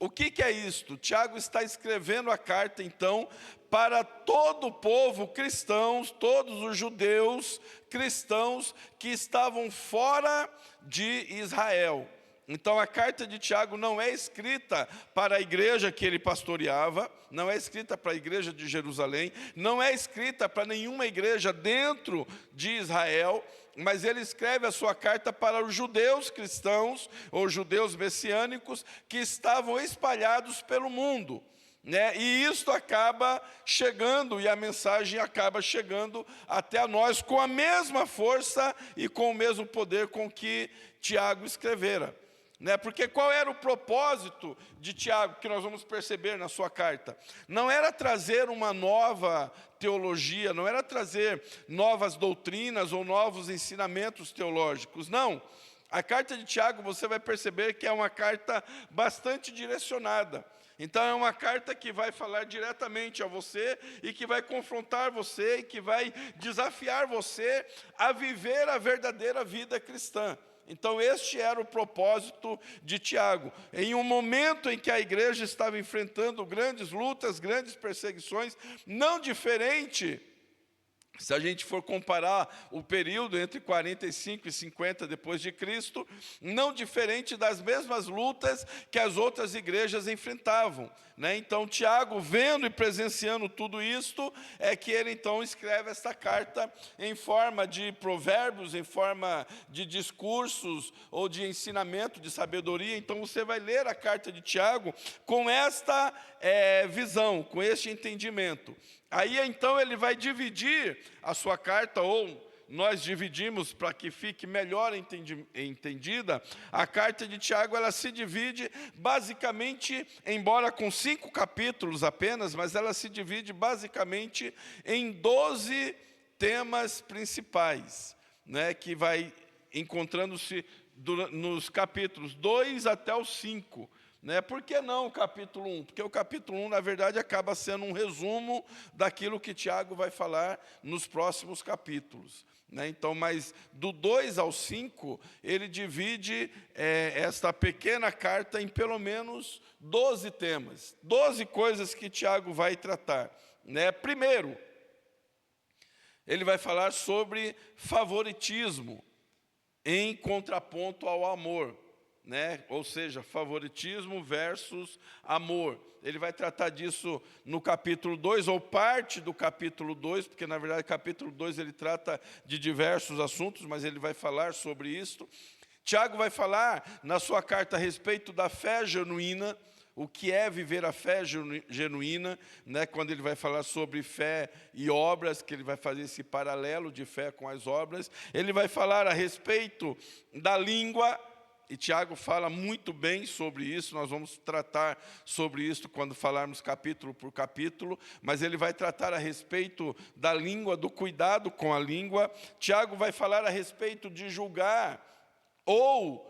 O que é isto? Tiago está escrevendo a carta, então, para todo o povo cristãos, todos os judeus cristãos que estavam fora de Israel. Então, a carta de Tiago não é escrita para a igreja que ele pastoreava, não é escrita para a igreja de Jerusalém, não é escrita para nenhuma igreja dentro de Israel, mas ele escreve a sua carta para os judeus cristãos, ou judeus messiânicos, que estavam espalhados pelo mundo. Né? E isto acaba chegando, e a mensagem acaba chegando até nós com a mesma força e com o mesmo poder com que Tiago escrevera. Né? Porque qual era o propósito de Tiago, que nós vamos perceber na sua carta? Não era trazer uma nova teologia, não era trazer novas doutrinas ou novos ensinamentos teológicos, não. A carta de Tiago, você vai perceber que é uma carta bastante direcionada. Então é uma carta que vai falar diretamente a você e que vai confrontar você e que vai desafiar você a viver a verdadeira vida cristã. Então este era o propósito de Tiago. Em um momento em que a igreja estava enfrentando grandes lutas, grandes perseguições, não diferente, se a gente for comparar o período entre 45 e 50 depois de Cristo, não diferente das mesmas lutas que as outras igrejas enfrentavam. Né? Então, Tiago, vendo e presenciando tudo isto, é que ele então escreve esta carta em forma de provérbios, em forma de discursos ou de ensinamento, de sabedoria. Então, você vai ler a carta de Tiago com esta visão, com este entendimento. Aí, então, ele vai dividir a sua carta, ou nós dividimos para que fique melhor entendida. A carta de Tiago, ela se divide basicamente, embora com 5 capítulos apenas, mas ela se divide basicamente em 12 temas principais, né, que vai encontrando-se nos capítulos 2 até o 5. Né? Por que não o capítulo 1? Porque o capítulo 1, na verdade, acaba sendo um resumo daquilo que Tiago vai falar nos próximos capítulos. Né? Então, mas do 2 ao 5, ele divide esta pequena carta em pelo menos 12 temas. 12 coisas que Tiago vai tratar. Né? Primeiro, ele vai falar sobre favoritismo em contraponto ao amor. Né? Ou seja, favoritismo versus amor. Ele vai tratar disso no capítulo 2, ou parte do capítulo 2, porque na verdade o capítulo 2 ele trata de diversos assuntos, mas ele vai falar sobre isso. Tiago vai falar na sua carta a respeito da fé genuína, o que é viver a fé genuína, né? Quando ele vai falar sobre fé e obras, que ele vai fazer esse paralelo de fé com as obras. Ele vai falar a respeito da língua, e Tiago fala muito bem sobre isso, nós vamos tratar sobre isso quando falarmos capítulo por capítulo, mas ele vai tratar a respeito da língua, do cuidado com a língua. Tiago vai falar a respeito de julgar ou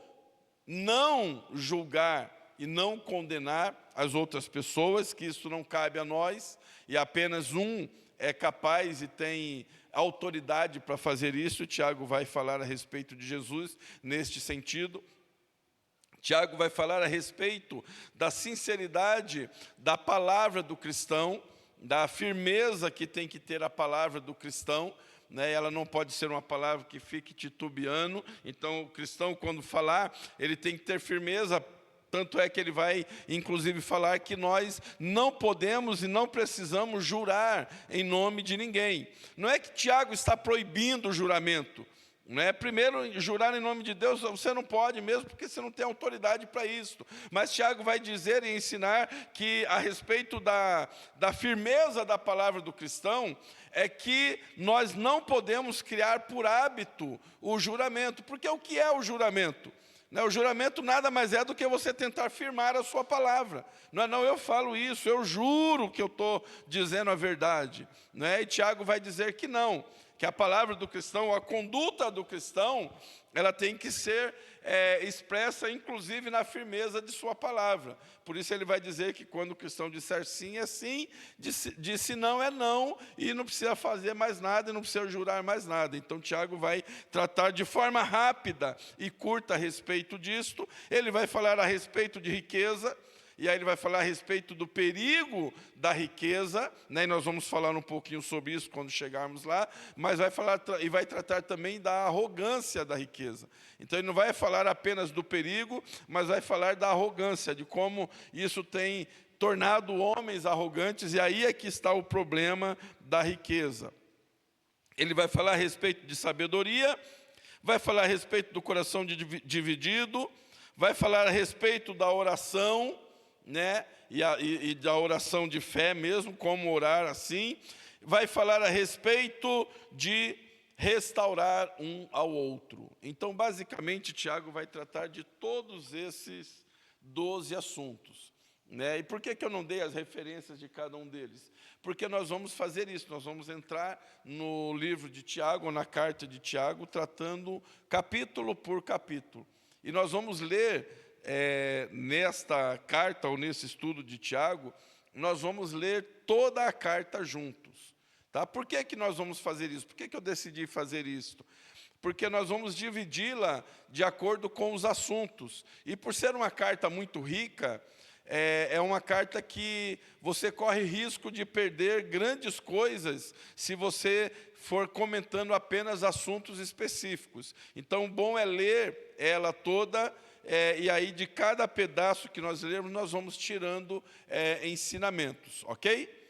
não julgar e não condenar as outras pessoas, que isso não cabe a nós, e apenas um é capaz e tem autoridade para fazer isso. E Tiago vai falar a respeito de Jesus neste sentido. Tiago vai falar a respeito da sinceridade da palavra do cristão, da firmeza que tem que ter a palavra do cristão, né? Ela não pode ser uma palavra que fique titubeando. Então o cristão, quando falar, ele tem que ter firmeza. Tanto é que ele vai, inclusive, falar que nós não podemos e não precisamos jurar em nome de ninguém. Não é que Tiago está proibindo o juramento. Não é? Primeiro, jurar em nome de Deus, você não pode mesmo, porque você não tem autoridade para isso. Mas Tiago vai dizer e ensinar que, a respeito da firmeza da palavra do cristão, é que nós não podemos criar por hábito o juramento. Porque o que é o juramento? O juramento nada mais é do que você tentar firmar a sua palavra. Não, eu falo isso, eu juro que eu estou dizendo a verdade. E Tiago vai dizer que não, que a palavra do cristão, a conduta do cristão, ela tem que ser expressa, inclusive, na firmeza de sua palavra. Por isso ele vai dizer que quando o cristão disser sim, é sim, disse não, é não, e não precisa fazer mais nada, e não precisa jurar mais nada. Então Tiago vai tratar de forma rápida e curta a respeito disto. Ele vai falar a respeito de riqueza, e aí ele vai falar a respeito do perigo da riqueza, e nós vamos falar um pouquinho sobre isso quando chegarmos lá, mas vai falar e vai tratar também da arrogância da riqueza. Então ele não vai falar apenas do perigo, mas vai falar da arrogância, de como isso tem tornado homens arrogantes, e aí é que está o problema da riqueza. Ele vai falar a respeito de sabedoria, vai falar a respeito do coração dividido, vai falar a respeito da oração, e da oração de fé mesmo, como orar assim. Vai falar a respeito de restaurar um ao outro. Então, basicamente, Tiago vai tratar de todos esses 12 assuntos. E por que eu não dei as referências de cada um deles? Porque nós vamos fazer isso, nós vamos entrar no livro de Tiago, ou na carta de Tiago, tratando capítulo por capítulo. E nós vamos ler nesta carta, ou nesse estudo de Tiago, nós vamos ler toda a carta juntos. Tá? Por que nós vamos fazer isso? Por que eu decidi fazer isso? Porque nós vamos dividi-la de acordo com os assuntos. E por ser uma carta muito rica, é uma carta que você corre risco de perder grandes coisas se você for comentando apenas assuntos específicos. Então, o bom é ler ela toda, e aí de cada pedaço que nós lermos, nós vamos tirando ensinamentos, ok?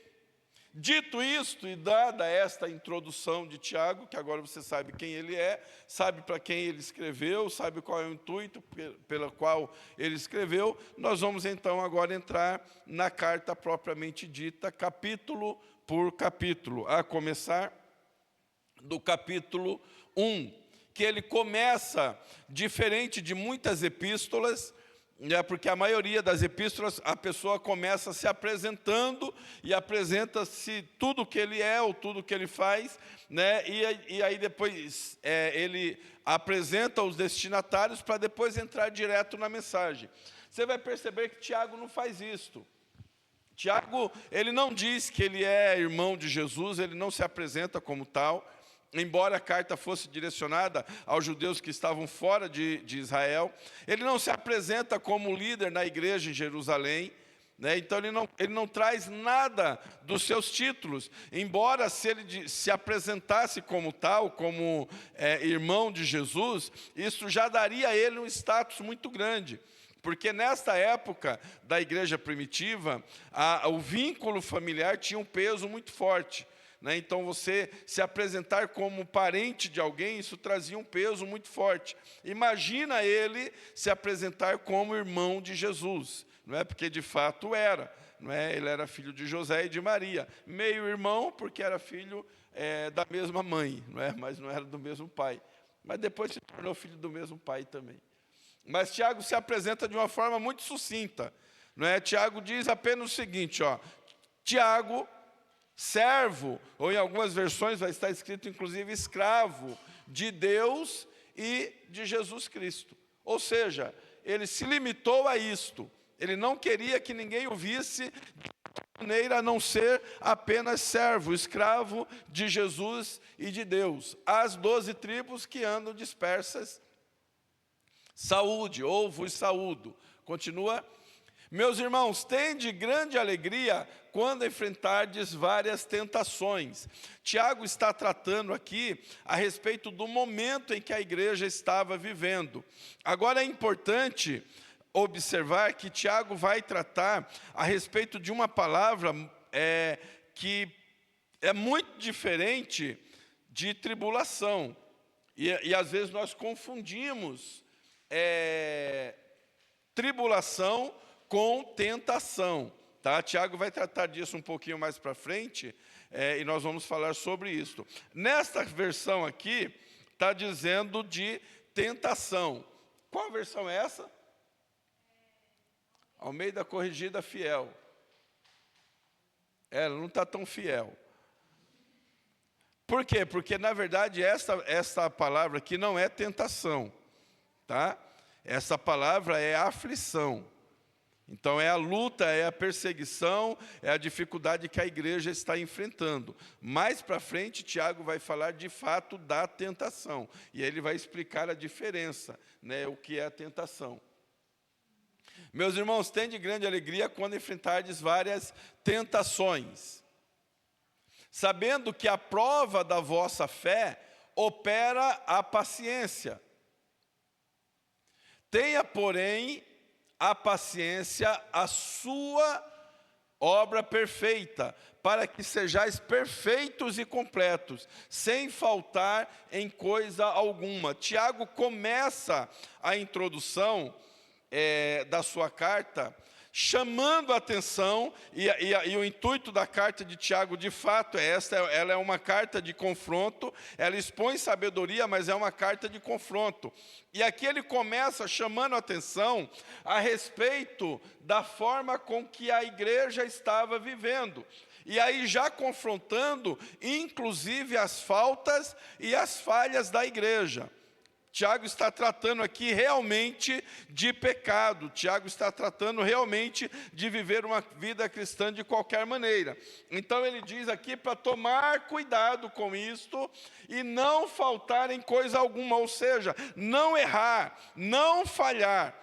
Dito isto, e dada esta introdução de Tiago, que agora você sabe quem ele é, sabe para quem ele escreveu, sabe qual é o intuito pelo qual ele escreveu, nós vamos então agora entrar na carta propriamente dita, capítulo por capítulo, a começar do capítulo 1, que ele começa diferente de muitas epístolas, porque a maioria das epístolas a pessoa começa se apresentando e apresenta-se tudo o que ele é ou tudo o que ele faz, e aí depois ele apresenta os destinatários para depois entrar direto na mensagem. Você vai perceber que Tiago não faz isto. Tiago, ele não diz que ele é irmão de Jesus, ele não se apresenta como tal. Embora a carta fosse direcionada aos judeus que estavam fora de Israel, ele não se apresenta como líder na igreja em Jerusalém, então ele não traz nada dos seus títulos, embora se ele se apresentasse como tal, como irmão de Jesus, isso já daria a ele um status muito grande. Porque nesta época da igreja primitiva, o vínculo familiar tinha um peso muito forte. Então, você se apresentar como parente de alguém, isso trazia um peso muito forte. Imagina ele se apresentar como irmão de Jesus, porque de fato era. Ele era filho de José e de Maria. Meio irmão, porque era filho da mesma mãe, mas não era do mesmo pai. Mas depois se tornou filho do mesmo pai também. Mas Tiago se apresenta de uma forma muito sucinta. Tiago diz apenas o seguinte, Tiago, servo, ou em algumas versões vai estar escrito inclusive escravo de Deus e de Jesus Cristo. Ou seja, ele se limitou a isto. Ele não queria que ninguém o visse de maneira a não ser apenas servo, escravo de Jesus e de Deus. As 12 tribos que andam dispersas, saúde, ou vos saúdo. Continua. Meus irmãos, tende grande alegria quando enfrentardes várias tentações. Tiago está tratando aqui a respeito do momento em que a igreja estava vivendo. Agora é importante observar que Tiago vai tratar a respeito de uma palavra que é muito diferente de tribulação. E às vezes nós confundimos tribulação com tentação. Tá? Tiago vai tratar disso um pouquinho mais para frente, e nós vamos falar sobre isso. Nesta versão aqui, está dizendo de tentação. Qual versão é essa? Almeida Corrigida Fiel. Ela não está tão fiel. Por quê? Porque, na verdade, essa palavra aqui não é tentação. Tá? Essa palavra é aflição. Então, é a luta, é a perseguição, é a dificuldade que a igreja está enfrentando. Mais para frente, Tiago vai falar de fato da tentação. E ele vai explicar a diferença, né, o que é a tentação. Meus irmãos, tende grande alegria quando enfrentardes várias tentações, sabendo que a prova da vossa fé opera a paciência. Tenha, porém, a paciência a sua obra perfeita, para que sejais perfeitos e completos, sem faltar em coisa alguma. Tiago começa a introdução da sua carta, chamando a atenção, e o intuito da carta de Tiago, de fato, ela é uma carta de confronto, ela expõe sabedoria, mas é uma carta de confronto. E aqui ele começa chamando a atenção a respeito da forma com que a igreja estava vivendo. E aí já confrontando, inclusive, as faltas e as falhas da igreja. Tiago está tratando aqui realmente de pecado. Tiago está tratando realmente de viver uma vida cristã de qualquer maneira. Então ele diz aqui para tomar cuidado com isto e não faltar em coisa alguma, ou seja, não errar, não falhar.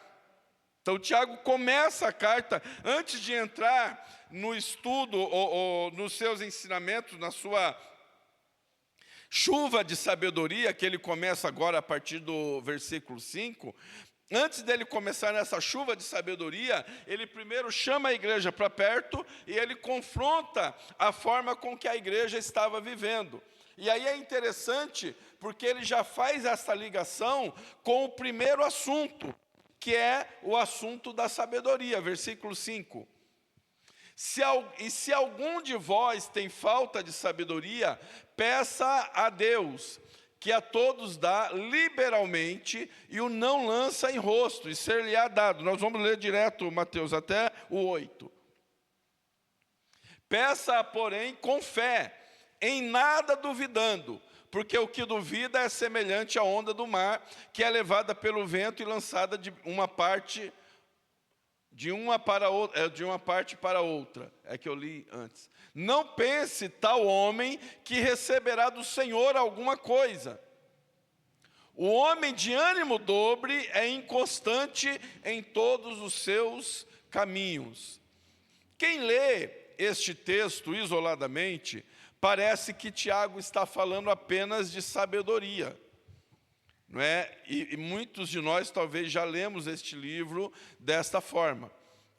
Então Tiago começa a carta, antes de entrar no estudo ou nos seus ensinamentos, na sua chuva de sabedoria, que ele começa agora a partir do versículo 5, antes dele começar nessa chuva de sabedoria, ele primeiro chama a igreja para perto e ele confronta a forma com que a igreja estava vivendo. E aí é interessante, porque ele já faz essa ligação com o primeiro assunto, que é o assunto da sabedoria, versículo 5. Se algum de vós tem falta de sabedoria, peça a Deus, que a todos dá liberalmente e o não lança em rosto, e ser-lhe-á dado. Nós vamos ler direto, Mateus, até o 8. Peça, porém, com fé, em nada duvidando, porque o que duvida é semelhante à onda do mar, que é levada pelo vento e lançada de uma parte para outra, é que eu li antes. Não pense tal homem que receberá do Senhor alguma coisa. O homem de ânimo dobre é inconstante em todos os seus caminhos. Quem lê este texto isoladamente, parece que Tiago está falando apenas de sabedoria. Não é? E muitos de nós talvez já lemos este livro desta forma,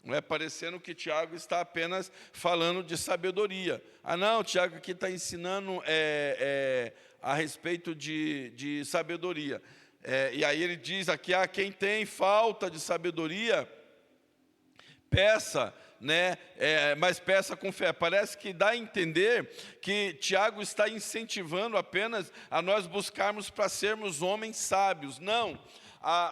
não é? Parecendo que Tiago está apenas falando de sabedoria. Ah não, Tiago aqui está ensinando a respeito de sabedoria. E aí ele diz aqui, quem tem falta de sabedoria, peça, né? Mas peça com fé. Parece que dá a entender que Tiago está incentivando apenas a nós buscarmos para sermos homens sábios. Não,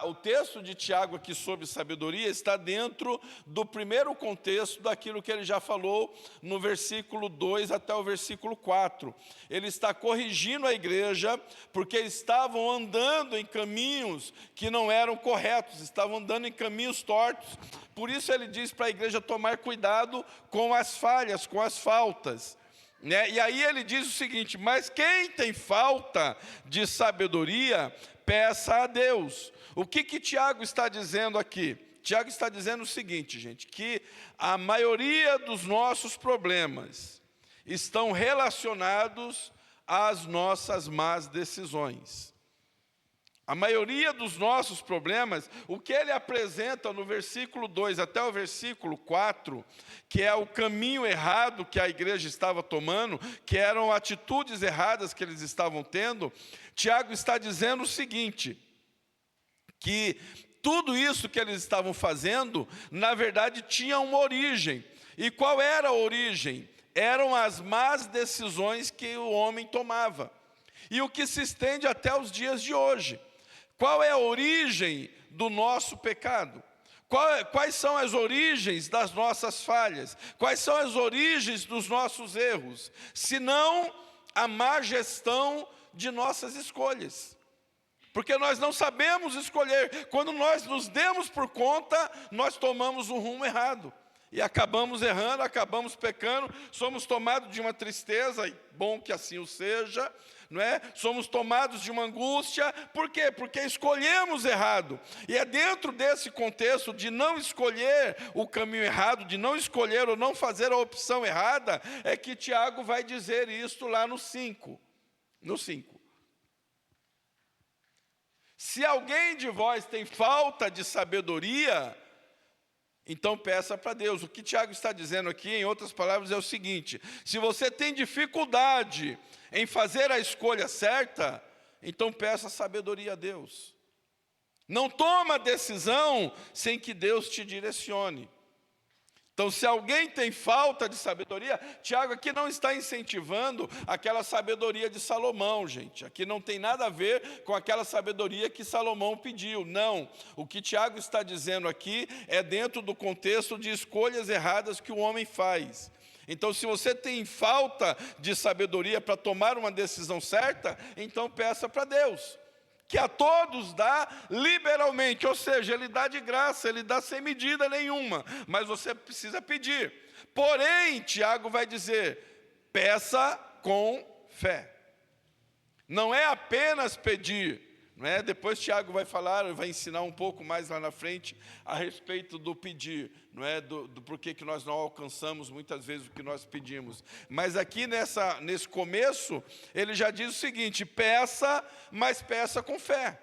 o texto de Tiago aqui sobre sabedoria está dentro do primeiro contexto daquilo que ele já falou no versículo 2 até o versículo 4. Ele está corrigindo a igreja porque estavam andando em caminhos que não eram corretos, estavam andando em caminhos tortos. Por isso ele diz para a igreja tomar cuidado com as falhas, com as faltas. E aí ele diz o seguinte: mas quem tem falta de sabedoria, peça a Deus. O que Tiago está dizendo aqui? Tiago está dizendo o seguinte, gente, que a maioria dos nossos problemas estão relacionados às nossas más decisões. A maioria dos nossos problemas, o que ele apresenta no versículo 2 até o versículo 4, que é o caminho errado que a igreja estava tomando, que eram atitudes erradas que eles estavam tendo, Tiago está dizendo o seguinte, que tudo isso que eles estavam fazendo, na verdade, tinha uma origem. E qual era a origem? Eram as más decisões que o homem tomava. E o que se estende até os dias de hoje. Qual é a origem do nosso pecado? Quais são as origens das nossas falhas? Quais são as origens dos nossos erros? Senão a má gestão de nossas escolhas. Porque nós não sabemos escolher. Quando nós nos demos por conta, nós tomamos um rumo errado. E acabamos errando, acabamos pecando, somos tomados de uma tristeza, e bom que assim o seja, não é? Somos tomados de uma angústia, por quê? Porque escolhemos errado. E é dentro desse contexto de não escolher o caminho errado, de não escolher ou não fazer a opção errada, é que Tiago vai dizer isto lá no 5. No 5. Se alguém de vós tem falta de sabedoria, então peça para Deus. O que Tiago está dizendo aqui, em outras palavras, é o seguinte: se você tem dificuldade em fazer a escolha certa, então peça sabedoria a Deus. Não toma decisão sem que Deus te direcione. Então, se alguém tem falta de sabedoria, Tiago aqui não está incentivando aquela sabedoria de Salomão, gente. Aqui não tem nada a ver com aquela sabedoria que Salomão pediu, não. O que Tiago está dizendo aqui é dentro do contexto de escolhas erradas que o homem faz. Então, se você tem falta de sabedoria para tomar uma decisão certa, então peça para Deus, que a todos dá liberalmente, ou seja, Ele dá de graça, Ele dá sem medida nenhuma, mas você precisa pedir. Porém, Tiago vai dizer, peça com fé. Não é apenas pedir, não é? Depois Tiago vai falar, vai ensinar um pouco mais lá na frente a respeito do pedir, não é? Do porquê que nós não alcançamos muitas vezes o que nós pedimos. Mas aqui nesse começo, ele já diz o seguinte: peça, mas peça com fé.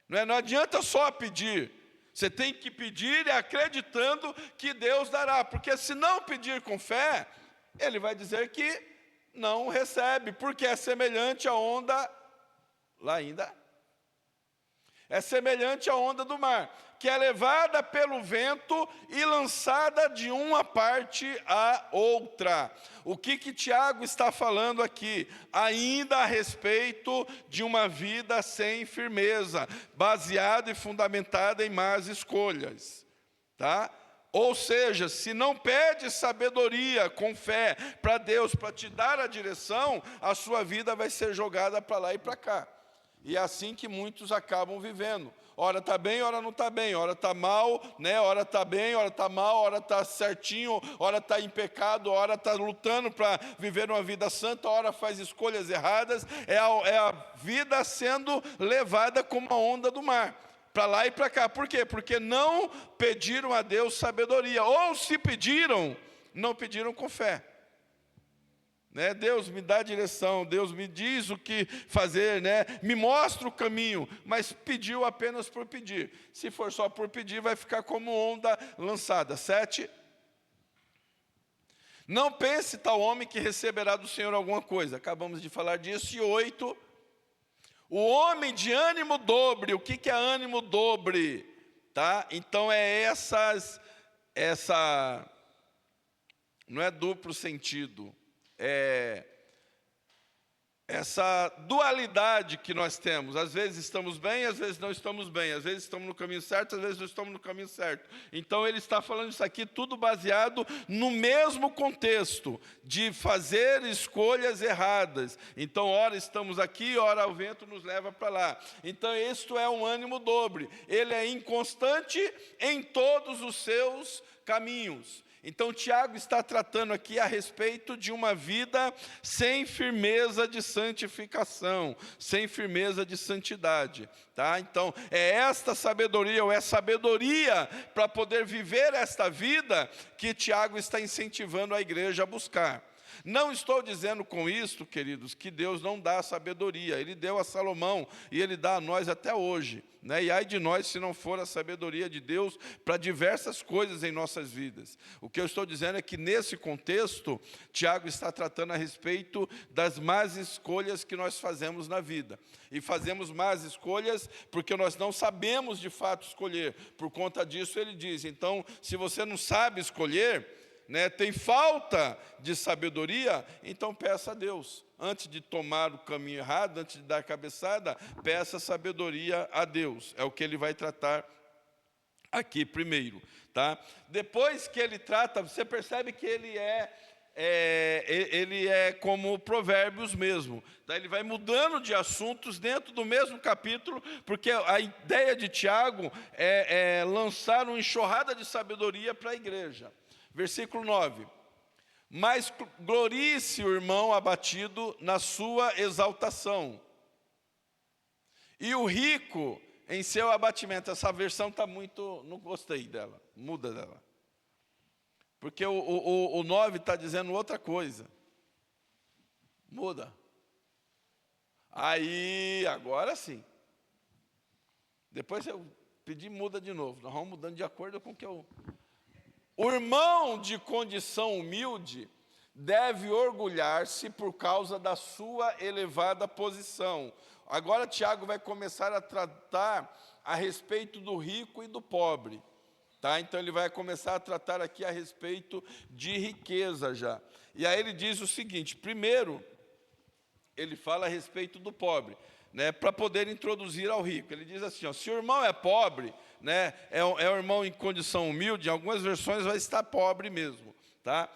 Não adianta só pedir, você tem que pedir acreditando que Deus dará, porque se não pedir com fé, ele vai dizer que não recebe, porque é semelhante à onda, lá ainda, é semelhante à onda do mar, que é levada pelo vento e lançada de uma parte à outra. O que Tiago está falando aqui? Ainda a respeito de uma vida sem firmeza, baseada e fundamentada em más escolhas, tá? Ou seja, se não pede sabedoria com fé para Deus, para te dar a direção, a sua vida vai ser jogada para lá e para cá. E é assim que muitos acabam vivendo. Ora está bem, ora não está bem. Ora está mal, né? Ora está bem, ora está mal. Ora está certinho, ora está em pecado. Ora está lutando para viver uma vida santa. Ora faz escolhas erradas. É a vida sendo levada como a onda do mar, para lá e para cá. Por quê? Porque não pediram a Deus sabedoria. Ou se pediram, não pediram com fé. Né? Deus me dá direção, Deus me diz o que fazer, né? Me mostra o caminho, mas pediu apenas por pedir. Se for só por pedir, vai ficar como onda lançada. 7. Não pense tal homem que receberá do Senhor alguma coisa. Acabamos de falar disso. E 8. O homem de ânimo dobre. O que é ânimo dobre? Tá? Então é essa não é duplo sentido. É essa dualidade que nós temos. Às vezes estamos bem, às vezes não estamos bem. Às vezes estamos no caminho certo, às vezes não estamos no caminho certo. Então ele está falando isso aqui tudo baseado no mesmo contexto de fazer escolhas erradas. Então ora estamos aqui, ora o vento nos leva para lá. Então isto é um ânimo dobre. Ele é inconstante em todos os seus caminhos. Então, Tiago está tratando aqui a respeito de uma vida sem firmeza de santificação, sem firmeza de santidade. Tá? Então, é esta sabedoria, ou é sabedoria para poder viver esta vida que Tiago está incentivando a igreja a buscar. Não estou dizendo com isto, queridos, que Deus não dá sabedoria. Ele deu a Salomão e Ele dá a nós até hoje. E ai de nós se não for a sabedoria de Deus para diversas coisas em nossas vidas. O que eu estou dizendo é que nesse contexto, Tiago está tratando a respeito das más escolhas que nós fazemos na vida. E fazemos más escolhas porque nós não sabemos de fato escolher. Por conta disso ele diz, então, se você não sabe escolher, tem falta de sabedoria, então peça a Deus. Antes de tomar o caminho errado, antes de dar cabeçada, peça sabedoria a Deus. É o que ele vai tratar aqui primeiro. Tá? Depois que ele trata, você percebe que ele é como Provérbios mesmo. Tá? Ele vai mudando de assuntos dentro do mesmo capítulo, porque a ideia de Tiago é lançar uma enxurrada de sabedoria para a igreja. Versículo 9. Mas glorie-se o irmão abatido na sua exaltação, e o rico em seu abatimento. Essa versão está muito... não gostei dela, muda dela. Porque o 9 está dizendo outra coisa. Muda. Aí, agora sim. Depois eu pedi, muda de novo. Nós vamos mudando de acordo com o que eu... O irmão de condição humilde deve orgulhar-se por causa da sua elevada posição. Agora Tiago vai começar a tratar a respeito do rico e do pobre. Tá? Então ele vai começar a tratar aqui a respeito de riqueza já. E aí ele diz o seguinte, primeiro, ele fala a respeito do pobre, para poder introduzir ao rico. Ele diz assim, se o irmão é pobre, é um irmão em condição humilde, em algumas versões vai estar pobre mesmo. Tá?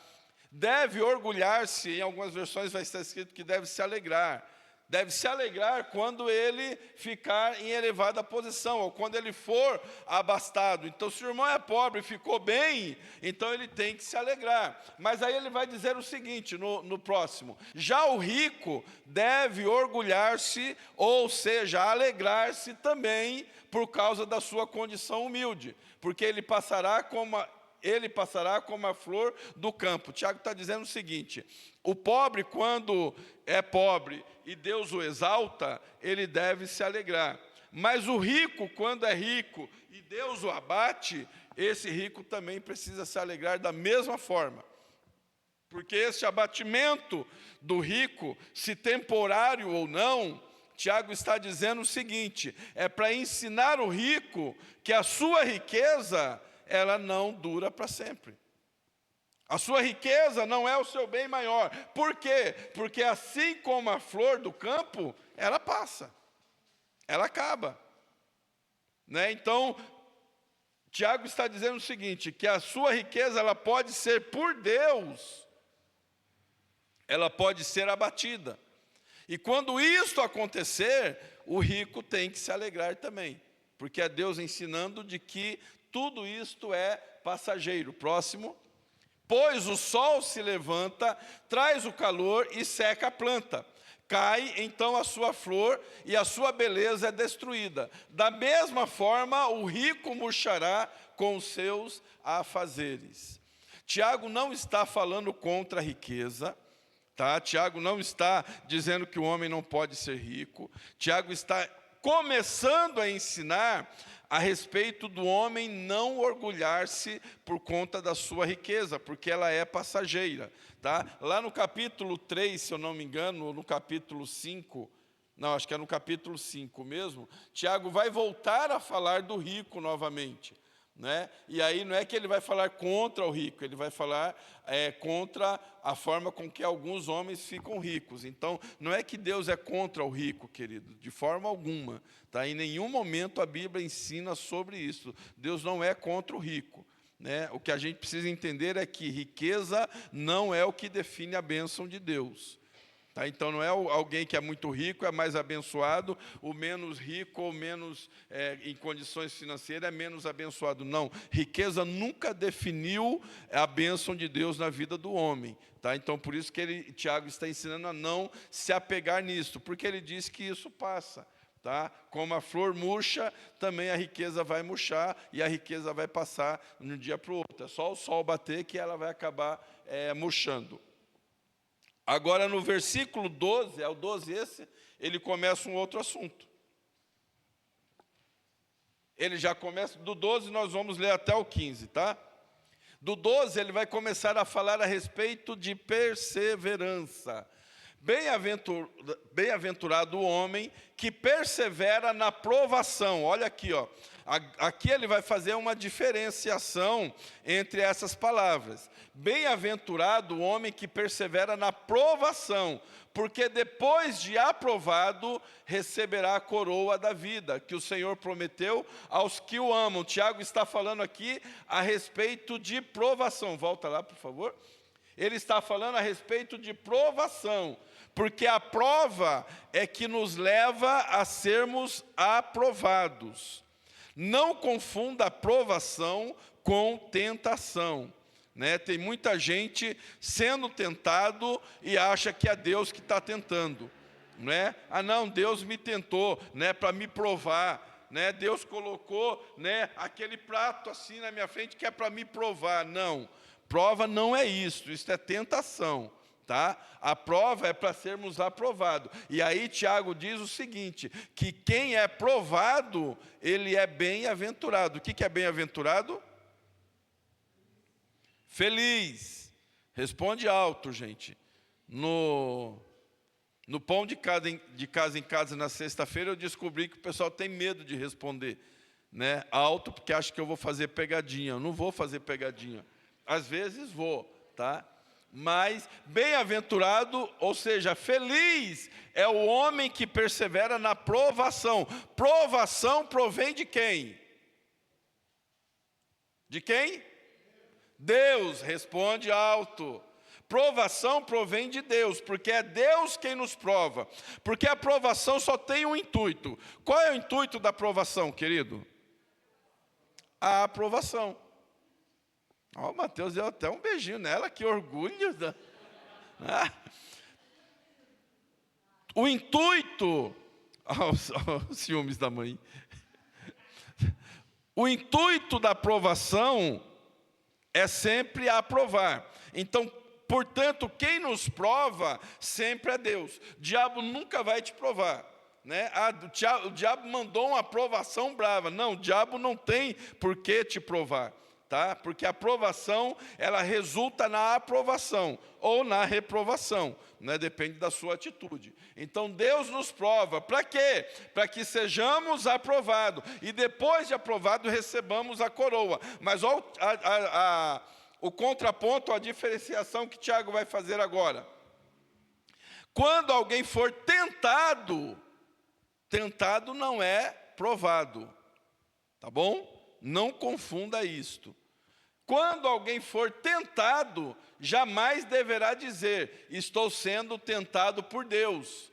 Deve orgulhar-se, em algumas versões vai estar escrito que deve se alegrar. Deve se alegrar quando ele ficar em elevada posição, ou quando ele for abastado. Então, se o irmão é pobre e ficou bem, então ele tem que se alegrar. Mas aí ele vai dizer o seguinte, no próximo. Já o rico deve orgulhar-se, ou seja, alegrar-se também por causa da sua condição humilde, porque ele passará como a flor do campo. Tiago está dizendo o seguinte, o pobre, quando é pobre e Deus o exalta, ele deve se alegrar. Mas o rico, quando é rico e Deus o abate, esse rico também precisa se alegrar da mesma forma. Porque esse abatimento do rico, se temporário ou não, Tiago está dizendo o seguinte, é para ensinar o rico que a sua riqueza, ela não dura para sempre. A sua riqueza não é o seu bem maior. Por quê? Porque assim como a flor do campo, ela passa, ela acaba. Então, Tiago está dizendo o seguinte, que a sua riqueza, ela pode ser por Deus, ela pode ser abatida. E quando isso acontecer, o rico tem que se alegrar também, porque é Deus ensinando de que tudo isto é passageiro. Próximo. Pois o sol se levanta, traz o calor e seca a planta. Cai então a sua flor e a sua beleza é destruída. Da mesma forma, o rico murchará com os seus afazeres. Tiago não está falando contra a riqueza. Tá? Tiago não está dizendo que o homem não pode ser rico. Tiago está começando a ensinar a respeito do homem não orgulhar-se por conta da sua riqueza, porque ela é passageira. Tá? Lá no capítulo 3, se eu não me engano, ou no capítulo 5, não, acho que é no capítulo 5 mesmo, Tiago vai voltar a falar do rico novamente. né? E aí não é que ele vai falar contra o rico, ele vai falar contra a forma com que alguns homens ficam ricos. Então, não é que Deus é contra o rico, querido, de forma alguma. Tá? Em nenhum momento a Bíblia ensina sobre isso. Deus não é contra o rico. Né? O que a gente precisa entender é que riqueza não é o que define a bênção de Deus. Tá? Então, não é alguém que é muito rico, é mais abençoado, o menos rico ou menos em condições financeiras é menos abençoado. Não, riqueza nunca definiu a bênção de Deus na vida do homem. Tá? Então, por isso que Tiago está ensinando a não se apegar nisso, porque ele diz que isso passa. Tá? Como a flor murcha, também a riqueza vai murchar e a riqueza vai passar de um dia para o outro. É só o sol bater que ela vai acabar murchando. Agora, no versículo 12, é o 12 esse, ele começa um outro assunto. Ele já começa, do 12 nós vamos ler até o 15, tá? Do 12 ele vai começar a falar a respeito de perseverança. Bem-aventurado o homem que persevera na provação. Olha aqui, ó. Aqui ele vai fazer uma diferenciação entre essas palavras. Bem-aventurado o homem que persevera na provação, porque depois de aprovado, receberá a coroa da vida, que o Senhor prometeu aos que o amam. Tiago está falando aqui a respeito de provação. Volta lá, por favor. Ele está falando a respeito de provação, porque a prova é que nos leva a sermos aprovados. Não confunda a provação com tentação. Né? Tem muita gente sendo tentado e acha que é Deus que está tentando. Né? Ah, não, Deus me tentou, né, para me provar. Né? Deus colocou, né, aquele prato assim na minha frente que é para me provar. Não, prova não é isso é tentação. Tá? A prova é para sermos aprovados. E aí Tiago diz o seguinte, que quem é provado, ele é bem-aventurado. O que é bem-aventurado? Feliz. Responde alto, gente. No pão de casa em casa na sexta-feira, eu descobri que o pessoal tem medo de responder, né, alto, porque acha que eu vou fazer pegadinha. Eu não vou fazer pegadinha. Às vezes vou, tá? Mas bem-aventurado, ou seja, feliz é o homem que persevera na provação. Provação provém de quem? De quem? Deus. Responde alto. Provação provém de Deus, porque é Deus quem nos prova. Porque a provação só tem um intuito. Qual é o intuito da provação, querido? A aprovação. Ó, o Mateus deu até um beijinho nela, que orgulho. O intuito... os ciúmes da mãe. O intuito da aprovação é sempre aprovar. Então, portanto, quem nos prova sempre é Deus. O diabo nunca vai te provar. Né? O diabo mandou uma aprovação brava. Não, o diabo não tem por que te provar. Tá? Porque a aprovação, ela resulta na aprovação ou na reprovação, né? Depende da sua atitude. Então Deus nos prova, para quê? Para que sejamos aprovados, e depois de aprovado recebamos a coroa. Mas olha o contraponto, a diferenciação que Tiago vai fazer agora. Quando alguém for tentado, tentado não é provado, tá bom? Não confunda isto. Quando alguém for tentado, jamais deverá dizer, estou sendo tentado por Deus.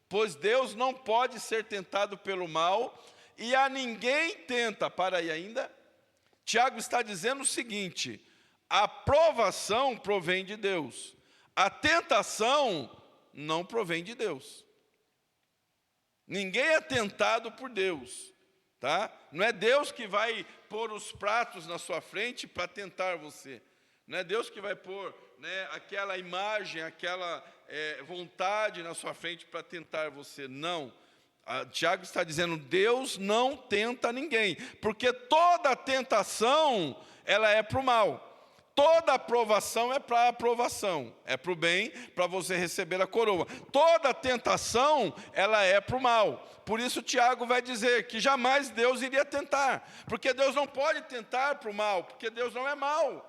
Pois Deus não pode ser tentado pelo mal, e a ninguém tenta. Para aí ainda. Tiago está dizendo o seguinte, a provação provém de Deus. A tentação não provém de Deus. Ninguém é tentado por Deus. Tá? Não é Deus que vai pôr os pratos na sua frente para tentar você. Não é Deus que vai pôr, né, aquela imagem, aquela vontade na sua frente para tentar você. Não. Tiago está dizendo, Deus não tenta ninguém. Porque toda tentação, ela é para o mal. Toda aprovação é para aprovação, é para o bem, para você receber a coroa. Toda tentação, ela é para o mal. Por isso Tiago vai dizer que jamais Deus iria tentar, porque Deus não pode tentar para o mal, porque Deus não é mal.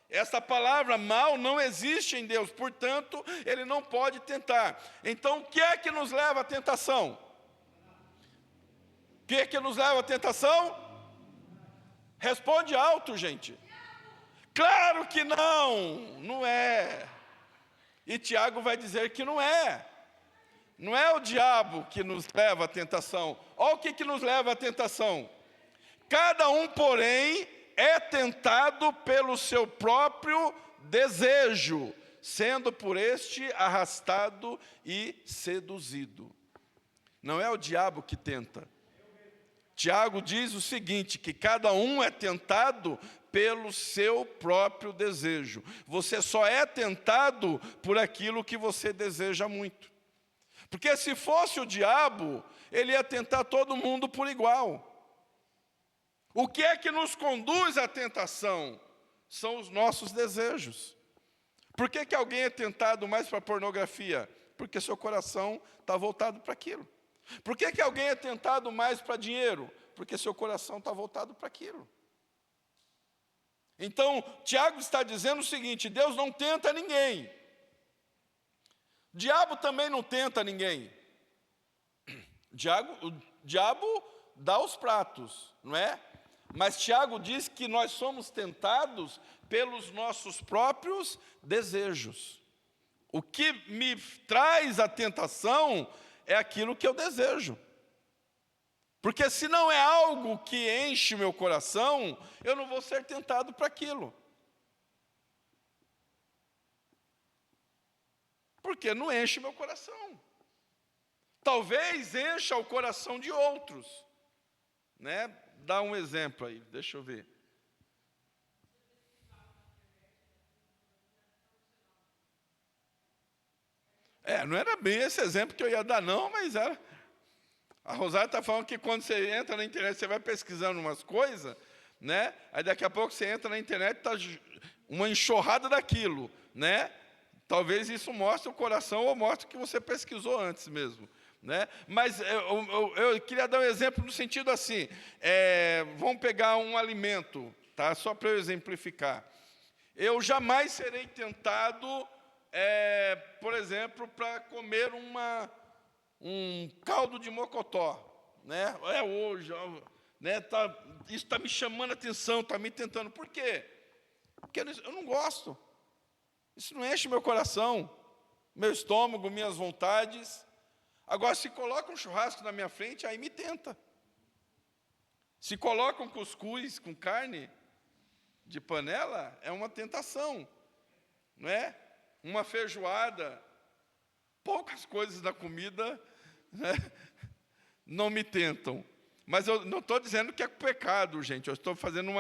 Essa palavra mal não existe em Deus, portanto, Ele não pode tentar. Então, o que é que nos leva à tentação? O que é que nos leva à tentação? Responde alto, gente. Claro que não, não é. E Tiago vai dizer que não é. Não é o diabo que nos leva à tentação. Olha o que nos leva à tentação. Cada um, porém, é tentado pelo seu próprio desejo, sendo por este arrastado e seduzido. Não é o diabo que tenta. Tiago diz o seguinte, que cada um é tentado pelo seu próprio desejo. Você só é tentado por aquilo que você deseja muito. Porque se fosse o diabo, ele ia tentar todo mundo por igual. O que é que nos conduz à tentação? São os nossos desejos. Por que alguém é tentado mais para a pornografia? Porque seu coração está voltado para aquilo. Por que alguém é tentado mais para dinheiro? Porque seu coração está voltado para aquilo. Então, Tiago está dizendo o seguinte, Deus não tenta ninguém. O diabo também não tenta ninguém. O diabo dá os pratos, não é? Mas Tiago diz que nós somos tentados pelos nossos próprios desejos. O que me traz a tentação é aquilo que eu desejo. Porque se não é algo que enche meu coração, eu não vou ser tentado para aquilo. Porque não enche meu coração. Talvez encha o coração de outros, né? Dá um exemplo aí, deixa eu ver. Não era bem esse exemplo que eu ia dar não, mas era. A Rosário está falando que quando você entra na internet, você vai pesquisando umas coisas, né? Aí daqui a pouco você entra na internet, está uma enxurrada daquilo, né? Talvez isso mostre o coração ou mostre que você pesquisou antes mesmo, né? Mas eu queria dar um exemplo no sentido assim, vamos pegar um alimento, tá? Só para eu exemplificar. Eu jamais serei tentado, por exemplo, para comer um caldo de mocotó, né? Hoje, né? Isso está me chamando a atenção, está me tentando. Por quê? Porque eu não gosto. Isso não enche meu coração, meu estômago, minhas vontades. Agora, se coloca um churrasco na minha frente, aí me tenta. Se coloca um cuscuz com carne de panela, é uma tentação, não é? Uma feijoada, poucas coisas da comida, né, não me tentam. Mas eu não estou dizendo que é pecado, gente. Eu estou fazendo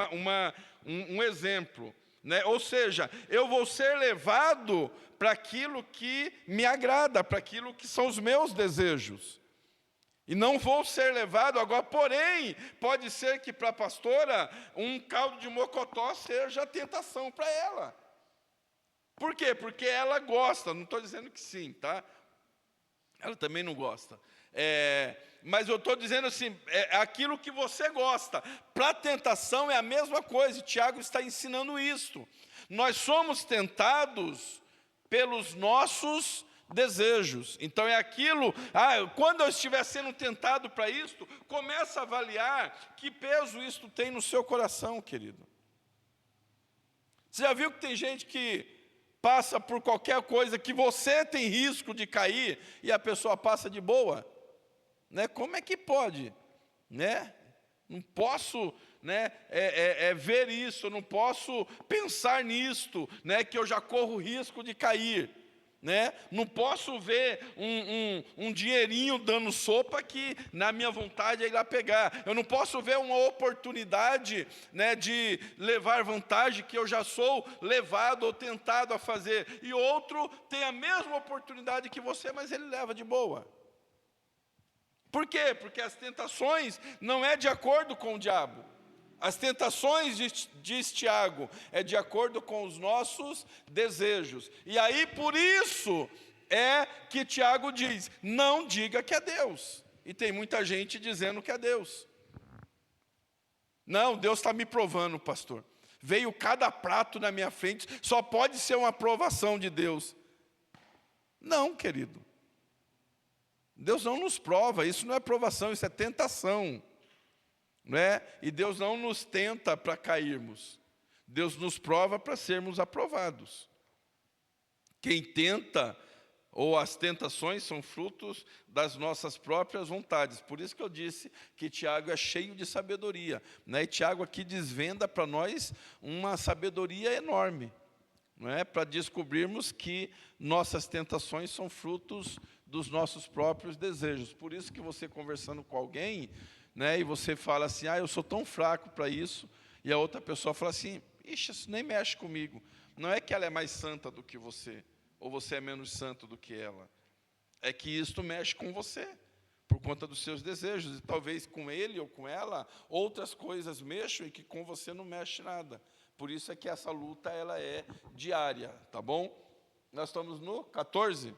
um exemplo, né? Ou seja, eu vou ser levado para aquilo que me agrada, para aquilo que são os meus desejos. E não vou ser levado agora, porém, pode ser que para a pastora um caldo de mocotó seja tentação para ela. Por quê? Porque ela gosta, não estou dizendo que sim, tá? Ela também não gosta. Mas eu estou dizendo assim, é aquilo que você gosta. Para a tentação é a mesma coisa, e Tiago está ensinando isso. Nós somos tentados pelos nossos desejos. Então é aquilo, quando eu estiver sendo tentado para isto, começa a avaliar que peso isto tem no seu coração, querido. Você já viu que tem gente que passa por qualquer coisa que você tem risco de cair e a pessoa passa de boa? Né? Como é que pode? Né? Não posso, né, ver isso, não posso pensar nisto, né, que eu já corro risco de cair. Né? Não posso ver um dinheirinho dando sopa que na minha vontade é ir lá pegar. Eu não posso ver uma oportunidade, né, de levar vantagem que eu já sou levado ou tentado a fazer. E outro tem a mesma oportunidade que você, mas ele leva de boa. Por quê? Porque as tentações não é de acordo com o diabo. As tentações, diz Tiago, é de acordo com os nossos desejos. E aí, por isso, é que Tiago diz, não diga que é Deus. E tem muita gente dizendo que é Deus. Não, Deus está me provando, pastor. Veio cada prato na minha frente, só pode ser uma aprovação de Deus. Não, querido. Deus não nos prova, isso não é provação, isso é tentação. Não é? E Deus não nos tenta para cairmos. Deus nos prova para sermos aprovados. Quem tenta, ou as tentações, são frutos das nossas próprias vontades. Por isso que eu disse que Tiago é cheio de sabedoria. Né? E Tiago aqui desvenda para nós uma sabedoria enorme. Não é? Para descobrirmos que nossas tentações são frutos dos nossos próprios desejos. Por isso que você conversando com alguém, né, e você fala assim, eu sou tão fraco para isso, e a outra pessoa fala assim, ixi, isso nem mexe comigo. Não é que ela é mais santa do que você, ou você é menos santo do que ela. É que isto mexe com você, por conta dos seus desejos, e talvez com ele ou com ela, outras coisas mexam e que com você não mexe nada. Por isso é que essa luta, ela é diária, tá bom? Nós estamos no 14.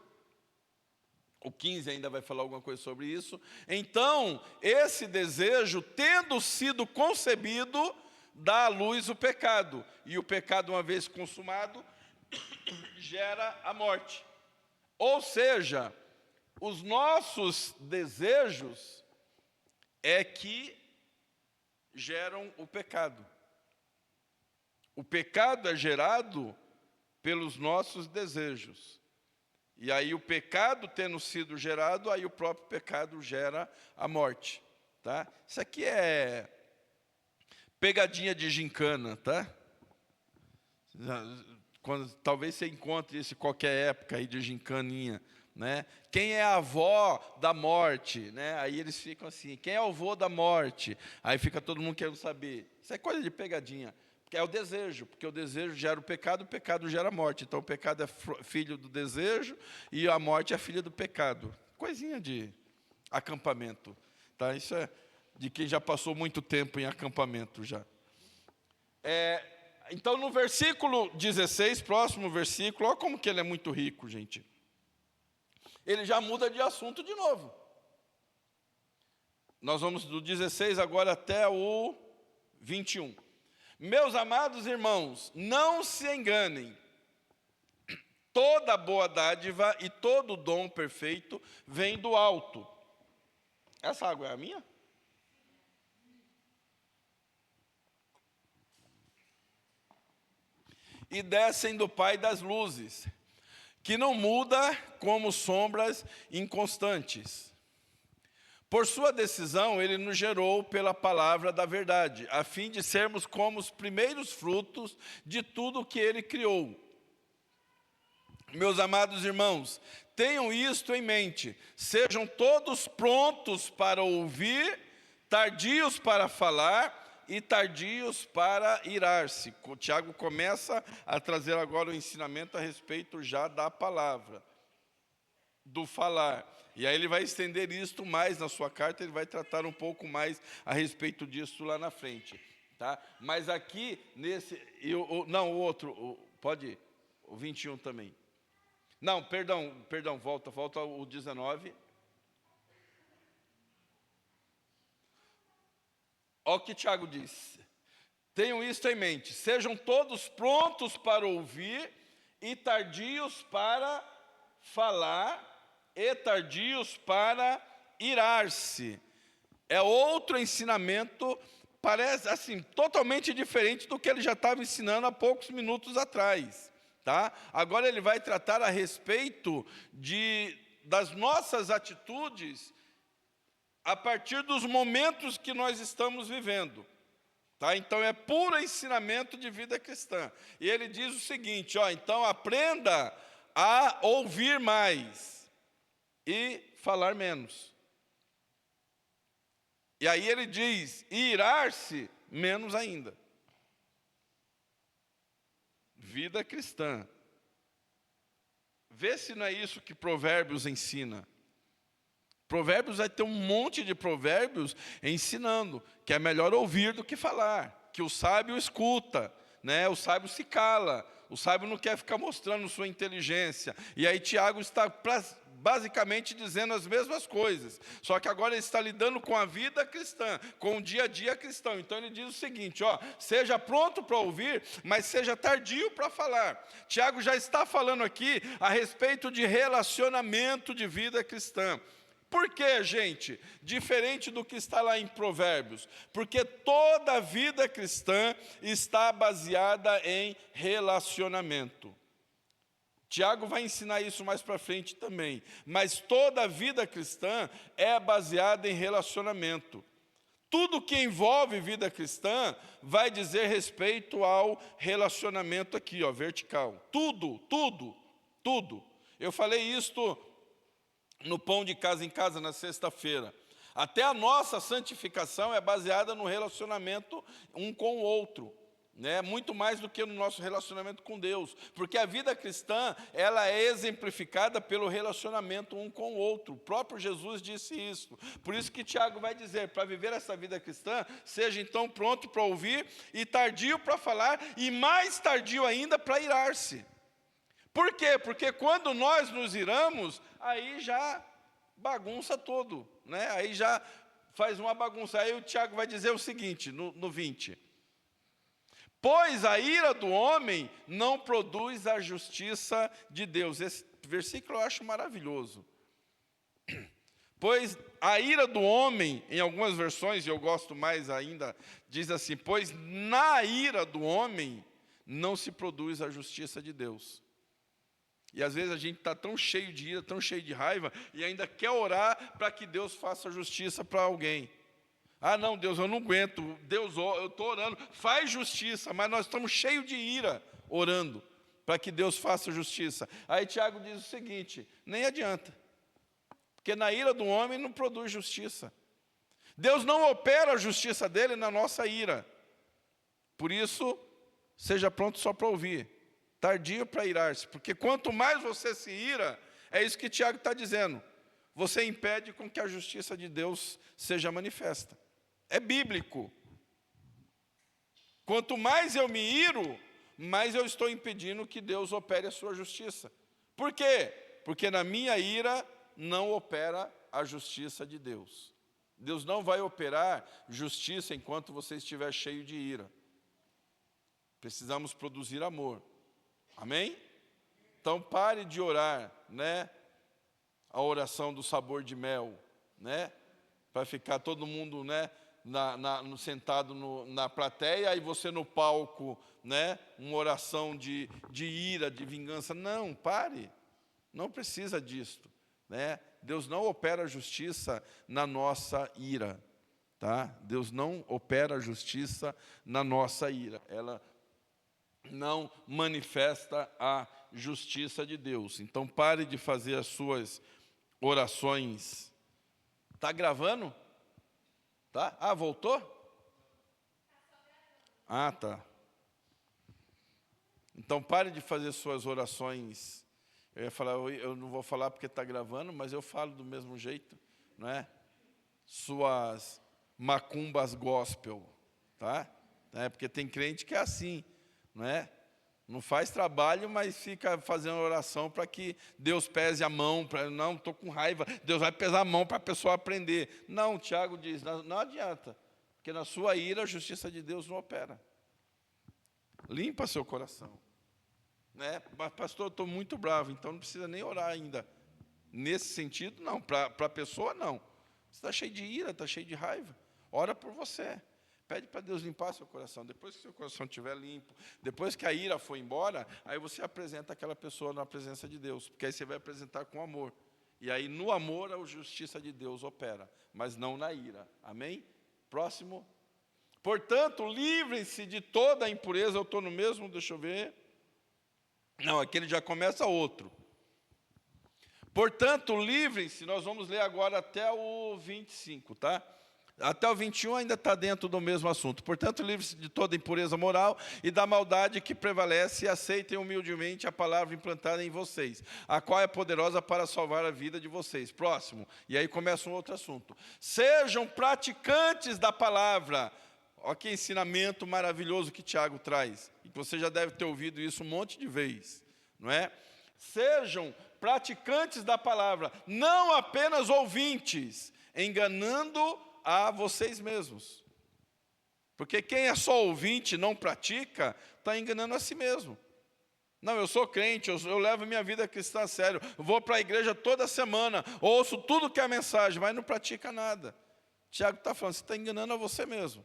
O 15 ainda vai falar alguma coisa sobre isso. Então, esse desejo, tendo sido concebido, dá à luz o pecado. E o pecado, uma vez consumado, gera a morte. Ou seja, os nossos desejos é que geram o pecado. O pecado é gerado pelos nossos desejos. E aí o pecado tendo sido gerado, aí o próprio pecado gera a morte. Tá? Isso aqui é pegadinha de gincana, tá? Talvez você encontre isso em qualquer época aí de gincaninha. Né? Quem é a avó da morte? Né? Aí eles ficam assim, quem é o avô da morte? Aí fica todo mundo querendo saber. Isso é coisa de pegadinha. É o desejo, porque o desejo gera o pecado gera a morte. Então o pecado é filho do desejo e a morte é filha do pecado. Coisinha de acampamento. Tá? Isso é de quem já passou muito tempo em acampamento já. Então no versículo 16, próximo versículo, olha como que ele é muito rico, gente. Ele já muda de assunto de novo. Nós vamos do 16 agora até o 21. Meus amados irmãos, não se enganem. Toda boa dádiva e todo dom perfeito vem do alto. Essa água é a minha? E descem do Pai das luzes, que não muda como sombras inconstantes. Por sua decisão, ele nos gerou pela palavra da verdade, a fim de sermos como os primeiros frutos de tudo que ele criou. Meus amados irmãos, tenham isto em mente, sejam todos prontos para ouvir, tardios para falar e tardios para irar-se. O Tiago começa a trazer agora o ensinamento a respeito já da palavra, do falar. E aí ele vai estender isto mais na sua carta, ele vai tratar um pouco mais a respeito disso lá na frente. Tá? Mas aqui, nesse... o outro, pode ir, o 21 também. Não, perdão, volta o 19. Olha o que Tiago diz. Tenham isto em mente, sejam todos prontos para ouvir e tardios para falar e tardios para irar-se. É outro ensinamento, parece assim, totalmente diferente do que ele já estava ensinando há poucos minutos atrás. Tá? Agora ele vai tratar a respeito das nossas atitudes a partir dos momentos que nós estamos vivendo. Tá? Então é puro ensinamento de vida cristã. E ele diz o seguinte, então aprenda a ouvir mais e falar menos. E aí ele diz, irar-se menos ainda. Vida cristã. Vê se não é isso que Provérbios ensina. Provérbios vai ter um monte de provérbios ensinando que é melhor ouvir do que falar, que o sábio escuta, né? O sábio se cala, o sábio não quer ficar mostrando sua inteligência. E aí Tiago está basicamente dizendo as mesmas coisas, só que agora ele está lidando com a vida cristã, com o dia a dia cristão. Então ele diz o seguinte, ó, seja pronto para ouvir, mas seja tardio para falar. Tiago já está falando aqui a respeito de relacionamento de vida cristã. Por que, gente? Diferente do que está lá em Provérbios. Porque toda a vida cristã está baseada em relacionamento. Tiago vai ensinar isso mais para frente também. Mas toda a vida cristã é baseada em relacionamento. Tudo que envolve vida cristã vai dizer respeito ao relacionamento aqui, ó, vertical. Tudo, tudo, tudo. Eu falei isto no Pão de Casa em Casa, na sexta-feira. Até a nossa santificação é baseada no relacionamento um com o outro, né? Muito mais do que no nosso relacionamento com Deus. Porque a vida cristã, ela é exemplificada pelo relacionamento um com o outro. O próprio Jesus disse isso. Por isso que Tiago vai dizer, para viver essa vida cristã, seja então pronto para ouvir e tardio para falar, e mais tardio ainda para irar-se. Por quê? Porque quando nós nos iramos, aí já bagunça tudo, né? Aí já faz uma bagunça. Aí o Tiago vai dizer o seguinte, no 20. Pois a ira do homem não produz a justiça de Deus. Esse versículo eu acho maravilhoso. Pois a ira do homem, em algumas versões, e eu gosto mais ainda, diz assim, pois na ira do homem não se produz a justiça de Deus. E às vezes a gente está tão cheio de ira, tão cheio de raiva, e ainda quer orar para que Deus faça justiça para alguém. Ah, não, Deus, eu não aguento. Deus, eu estou orando, faz justiça, mas nós estamos cheios de ira orando para que Deus faça justiça. Aí Tiago diz o seguinte, nem adianta, porque na ira do homem não produz justiça. Deus não opera a justiça dele na nossa ira. Por isso, seja pronto só para ouvir. Tardio para irar-se, porque quanto mais você se ira, é isso que Tiago está dizendo, você impede com que a justiça de Deus seja manifesta. É bíblico. Quanto mais eu me iro, mais eu estou impedindo que Deus opere a sua justiça. Por quê? Porque na minha ira não opera a justiça de Deus. Deus não vai operar justiça enquanto você estiver cheio de ira. Precisamos produzir amor. Amém? Então pare de orar, né? A oração do sabor de mel, né? Para ficar todo mundo, né? Sentado na plateia e você no palco, né? Uma oração de ira, de vingança. Não, pare. Não precisa disso, né? Deus não opera justiça na nossa ira, tá? Deus não opera justiça na nossa ira. Ela não manifesta a justiça de Deus. Então pare de fazer as suas orações. Está gravando? Tá? Ah, voltou? Ah, tá. Então pare de fazer suas orações. Eu ia falar, eu não vou falar porque está gravando, mas eu falo do mesmo jeito, não é? Suas macumbas gospel, tá? Porque tem crente que é assim, não é? Não faz trabalho, mas fica fazendo oração para que Deus pese a mão. Não, estou com raiva, Deus vai pesar a mão para a pessoa aprender. Não, Tiago diz, não adianta, porque na sua ira a justiça de Deus não opera. Limpa seu coração. Né? Mas, pastor, eu estou muito bravo, então não precisa nem orar ainda. Nesse sentido, não. Para a pessoa, não. Você está cheio de ira, está cheio de raiva. Ora por você. Pede para Deus limpar seu coração. Depois que seu coração estiver limpo, depois que a ira for embora, aí você apresenta aquela pessoa na presença de Deus, porque aí você vai apresentar com amor. E aí no amor a justiça de Deus opera, mas não na ira. Amém? Próximo. Portanto, livrem-se de toda a impureza. Eu estou no mesmo, deixa eu ver. Não, aqui ele já começa outro. Portanto, livrem-se, nós vamos ler agora até o 25, tá? Até o 21 ainda está dentro do mesmo assunto. Portanto, livre-se de toda impureza moral e da maldade que prevalece, e aceitem humildemente a palavra implantada em vocês, a qual é poderosa para salvar a vida de vocês. Próximo. E aí começa um outro assunto. Sejam praticantes da palavra. Olha que ensinamento maravilhoso que Tiago traz. E que você já deve ter ouvido isso um monte de vezes, não é? Sejam praticantes da palavra, não apenas ouvintes, enganando a vocês mesmos. Porque quem é só ouvinte e não pratica, está enganando a si mesmo. Não, eu sou crente, eu levo minha vida cristã a sério, eu vou para a igreja toda semana, ouço tudo que é mensagem, mas não pratica nada. Tiago está falando, você está enganando a você mesmo.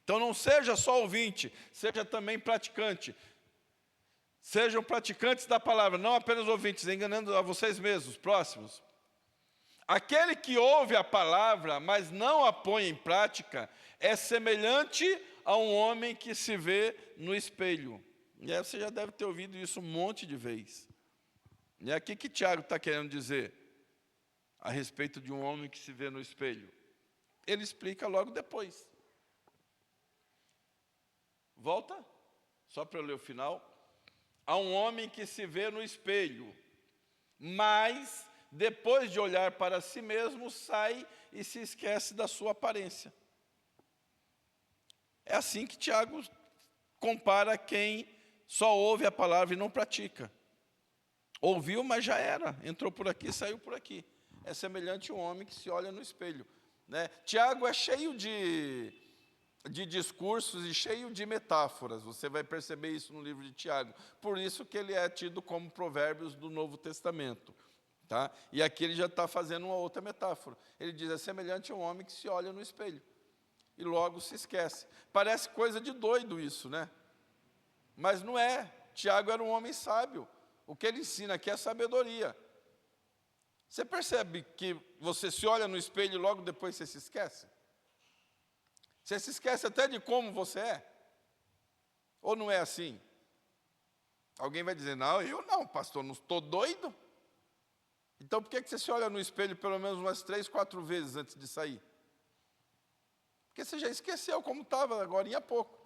Então não seja só ouvinte, seja também praticante. Sejam praticantes da palavra, não apenas ouvintes, enganando a vocês mesmos. Próximos. Aquele que ouve a palavra, mas não a põe em prática, é semelhante a um homem que se vê no espelho. E aí você já deve ter ouvido isso um monte de vezes. E é aqui que Tiago está querendo dizer a respeito de um homem que se vê no espelho. Ele explica logo depois. Volta, só para eu ler o final. Há um homem que se vê no espelho, mas depois de olhar para si mesmo, sai e se esquece da sua aparência. É assim que Tiago compara quem só ouve a palavra e não pratica. Ouviu, mas já era, entrou por aqui, saiu por aqui. É semelhante a um homem que se olha no espelho, né? Tiago é cheio de discursos e cheio de metáforas. Você vai perceber isso no livro de Tiago. Por isso que ele é tido como provérbios do Novo Testamento. Tá? E aqui ele já está fazendo uma outra metáfora. Ele diz, é semelhante a um homem que se olha no espelho e logo se esquece. Parece coisa de doido isso, né? Mas não é. Tiago era um homem sábio. O que ele ensina aqui é sabedoria. Você percebe que você se olha no espelho e logo depois você se esquece? Você se esquece até de como você é? Ou não é assim? Alguém vai dizer, não, eu não, pastor, não estou doido? Então por que você se olha no espelho pelo menos umas 3, 4 vezes antes de sair? Porque você já esqueceu como estava agora há pouco.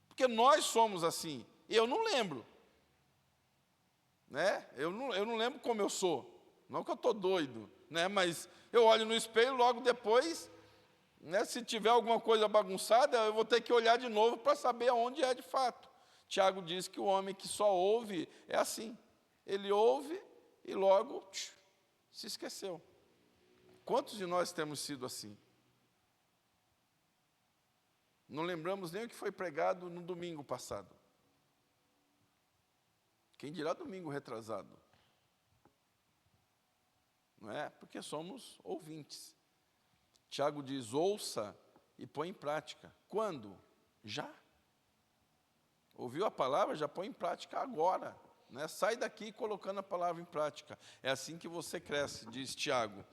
Porque nós somos assim. Eu não lembro. Né? Eu não lembro como eu sou. Não que eu estou doido, né? Mas eu olho no espelho logo depois, né? Se tiver alguma coisa bagunçada, eu vou ter que olhar de novo para saber aonde é de fato. Tiago diz que o homem que só ouve é assim. Ele ouve e logo se esqueceu. Quantos de nós temos sido assim? Não lembramos nem o que foi pregado no domingo passado. Quem dirá domingo retrasado? Não é? Porque somos ouvintes. Tiago diz, ouça e põe em prática. Quando? Já. Ouviu a palavra, já põe em prática agora. Né? Sai daqui colocando a palavra em prática. É assim que você cresce, diz Tiago.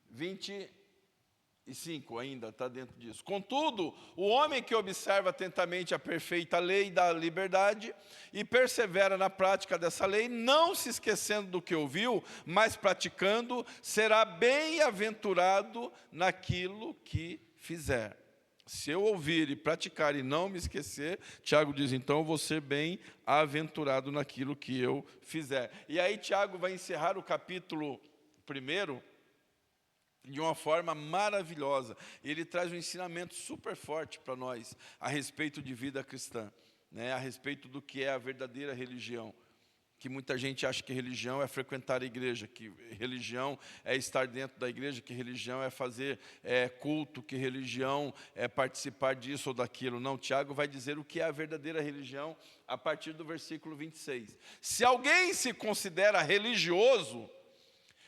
25 ainda está dentro disso. Contudo, o homem que observa atentamente a perfeita lei da liberdade e persevera na prática dessa lei, não se esquecendo do que ouviu, mas praticando, será bem-aventurado naquilo que fizer. Se eu ouvir e praticar e não me esquecer, Tiago diz, então eu vou ser bem-aventurado naquilo que eu fizer. E aí Tiago vai encerrar o capítulo 1 de uma forma maravilhosa. Ele traz um ensinamento super forte para nós a respeito de vida cristã, né? A respeito do que é a verdadeira religião. Que muita gente acha que religião é frequentar a igreja, que religião é estar dentro da igreja, que religião é fazer culto, que religião é participar disso ou daquilo. Não, Tiago vai dizer o que é a verdadeira religião a partir do versículo 26. Se alguém se considera religioso,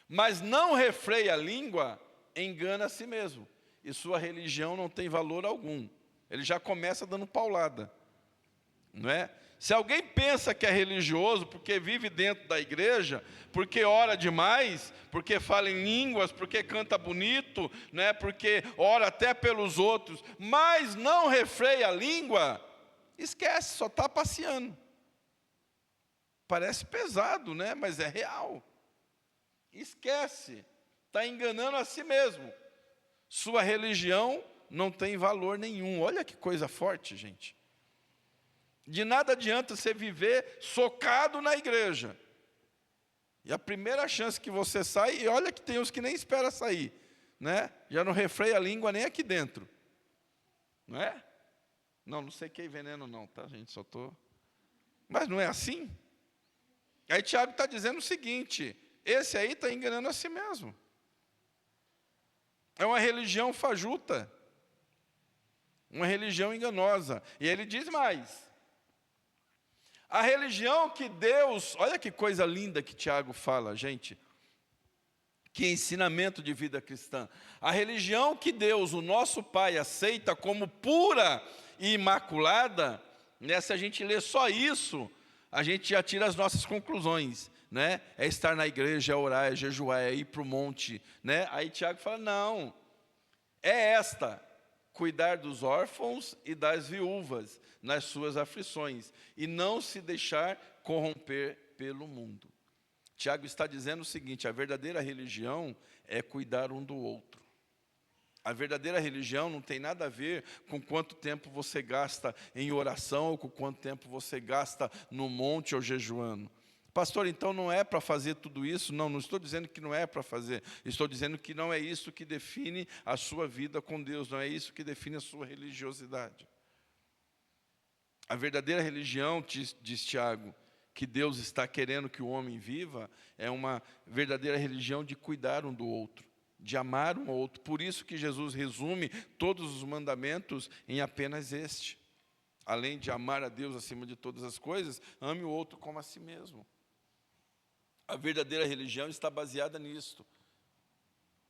mas não refreia a língua, engana a si mesmo. E sua religião não tem valor algum. Ele já começa dando paulada. Não é? Se alguém pensa que é religioso porque vive dentro da igreja, porque ora demais, porque fala em línguas, porque canta bonito, né? Porque ora até pelos outros, mas não refreia a língua, esquece, só está passeando. Parece pesado, né? Mas é real. Esquece. está enganando a si mesmo. Sua religião não tem valor nenhum. Olha que coisa forte, gente. De nada adianta você viver socado na igreja. E a primeira chance que você sai, e olha que tem uns que nem espera sair, né? Já não refreia a língua nem aqui dentro. Não é? Não sei que é veneno não, tá, gente? Só estou... Mas não é assim? Aí Tiago está dizendo o seguinte, esse aí está enganando a si mesmo. É uma religião fajuta. Uma religião enganosa. E ele diz mais. A religião que Deus... Olha que coisa linda que Tiago fala, gente. Que ensinamento de vida cristã. A religião que Deus, o nosso Pai, aceita como pura e imaculada, né, se a gente lê só isso, a gente já tira as nossas conclusões, né? É estar na igreja, é orar, é jejuar, é ir para o monte, né? Aí Tiago fala, não, é esta, cuidar dos órfãos e das viúvas nas suas aflições, e não se deixar corromper pelo mundo. Tiago está dizendo o seguinte, a verdadeira religião é cuidar um do outro. A verdadeira religião não tem nada a ver com quanto tempo você gasta em oração, ou com quanto tempo você gasta no monte ou jejuando. Pastor, então não é para fazer tudo isso? Não estou dizendo que não é para fazer. Estou dizendo que não é isso que define a sua vida com Deus, não é isso que define a sua religiosidade. A verdadeira religião, diz Tiago, que Deus está querendo que o homem viva, é uma verdadeira religião de cuidar um do outro, de amar um ao outro. Por isso que Jesus resume todos os mandamentos em apenas este. Além de amar a Deus acima de todas as coisas, ame o outro como a si mesmo. A verdadeira religião está baseada nisto.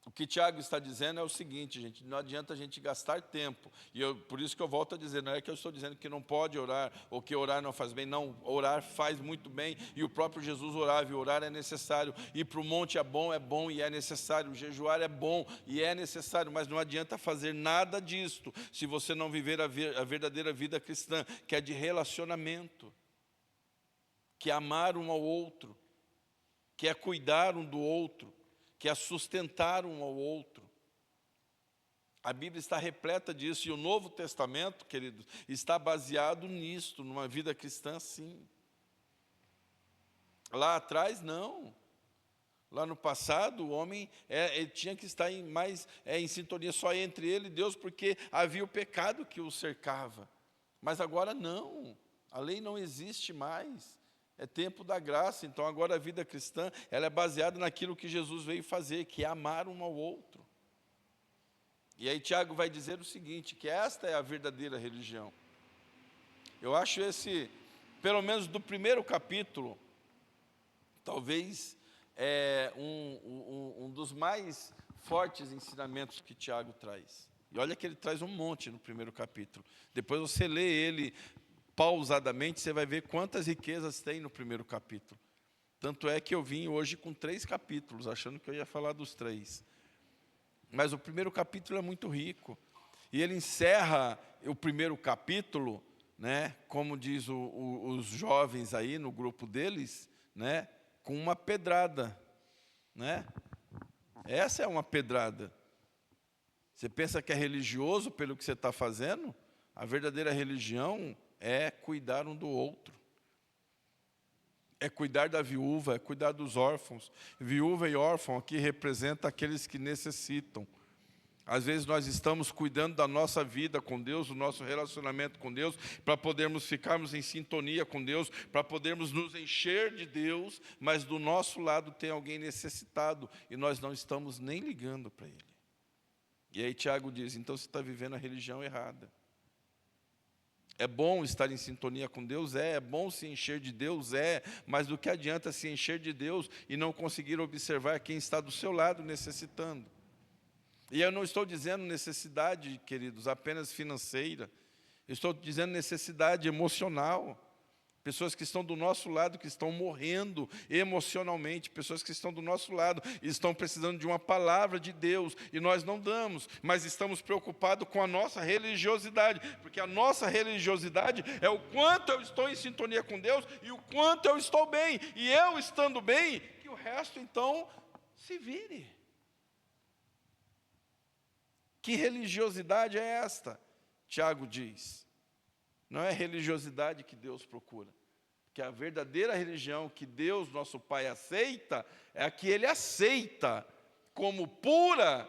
O que Tiago está dizendo é o seguinte, gente, não adianta a gente gastar tempo. Por isso que eu volto a dizer, não é que eu estou dizendo que não pode orar, ou que orar não faz bem. Não, orar faz muito bem, e o próprio Jesus orava, e orar é necessário. Ir para o monte é bom e é necessário. Jejuar é bom e é necessário, mas não adianta fazer nada disto, se você não viver a verdadeira vida cristã, que é de relacionamento, que é amar um ao outro, que é cuidar um do outro, que é sustentar um ao outro. A Bíblia está repleta disso, e o Novo Testamento, queridos, está baseado nisto, numa vida cristã, sim. Lá atrás, não. Lá no passado, o homem ele tinha que estar em sintonia só entre ele e Deus, porque havia o pecado que o cercava. Mas agora não, a lei não existe mais. É tempo da graça, então agora a vida cristã, ela é baseada naquilo que Jesus veio fazer, que é amar um ao outro. E aí Tiago vai dizer o seguinte, que esta é a verdadeira religião. Eu acho esse, pelo menos do primeiro capítulo, talvez um dos mais fortes ensinamentos que Tiago traz. E olha que ele traz um monte no primeiro capítulo. Depois você lê ele pausadamente, você vai ver quantas riquezas tem no primeiro capítulo. Tanto é que eu vim hoje com 3 capítulos, achando que eu ia falar dos 3. Mas o primeiro capítulo é muito rico. E ele encerra o primeiro capítulo, né, como diz os jovens aí no grupo deles, né, com uma pedrada. Né? Essa é uma pedrada. Você pensa que é religioso pelo que você está fazendo? A verdadeira religião é cuidar um do outro. É cuidar da viúva, é cuidar dos órfãos. Viúva e órfão aqui representa aqueles que necessitam. Às vezes nós estamos cuidando da nossa vida com Deus, do nosso relacionamento com Deus, para podermos ficarmos em sintonia com Deus, para podermos nos encher de Deus, mas do nosso lado tem alguém necessitado e nós não estamos nem ligando para ele. E aí Tiago diz, então você está vivendo a religião errada. É bom estar em sintonia com Deus? É bom se encher de Deus? Mas do que adianta se encher de Deus e não conseguir observar quem está do seu lado necessitando? E eu não estou dizendo necessidade, queridos, apenas financeira, eu estou dizendo necessidade emocional. Pessoas que estão do nosso lado, que estão morrendo emocionalmente, pessoas que estão do nosso lado e estão precisando de uma palavra de Deus, e nós não damos, mas estamos preocupados com a nossa religiosidade, porque a nossa religiosidade é o quanto eu estou em sintonia com Deus e o quanto eu estou bem, e eu estando bem, que o resto então se vire. Que religiosidade é esta? Tiago diz. Não é religiosidade que Deus procura. Porque a verdadeira religião que Deus, nosso Pai, aceita, é a que Ele aceita como pura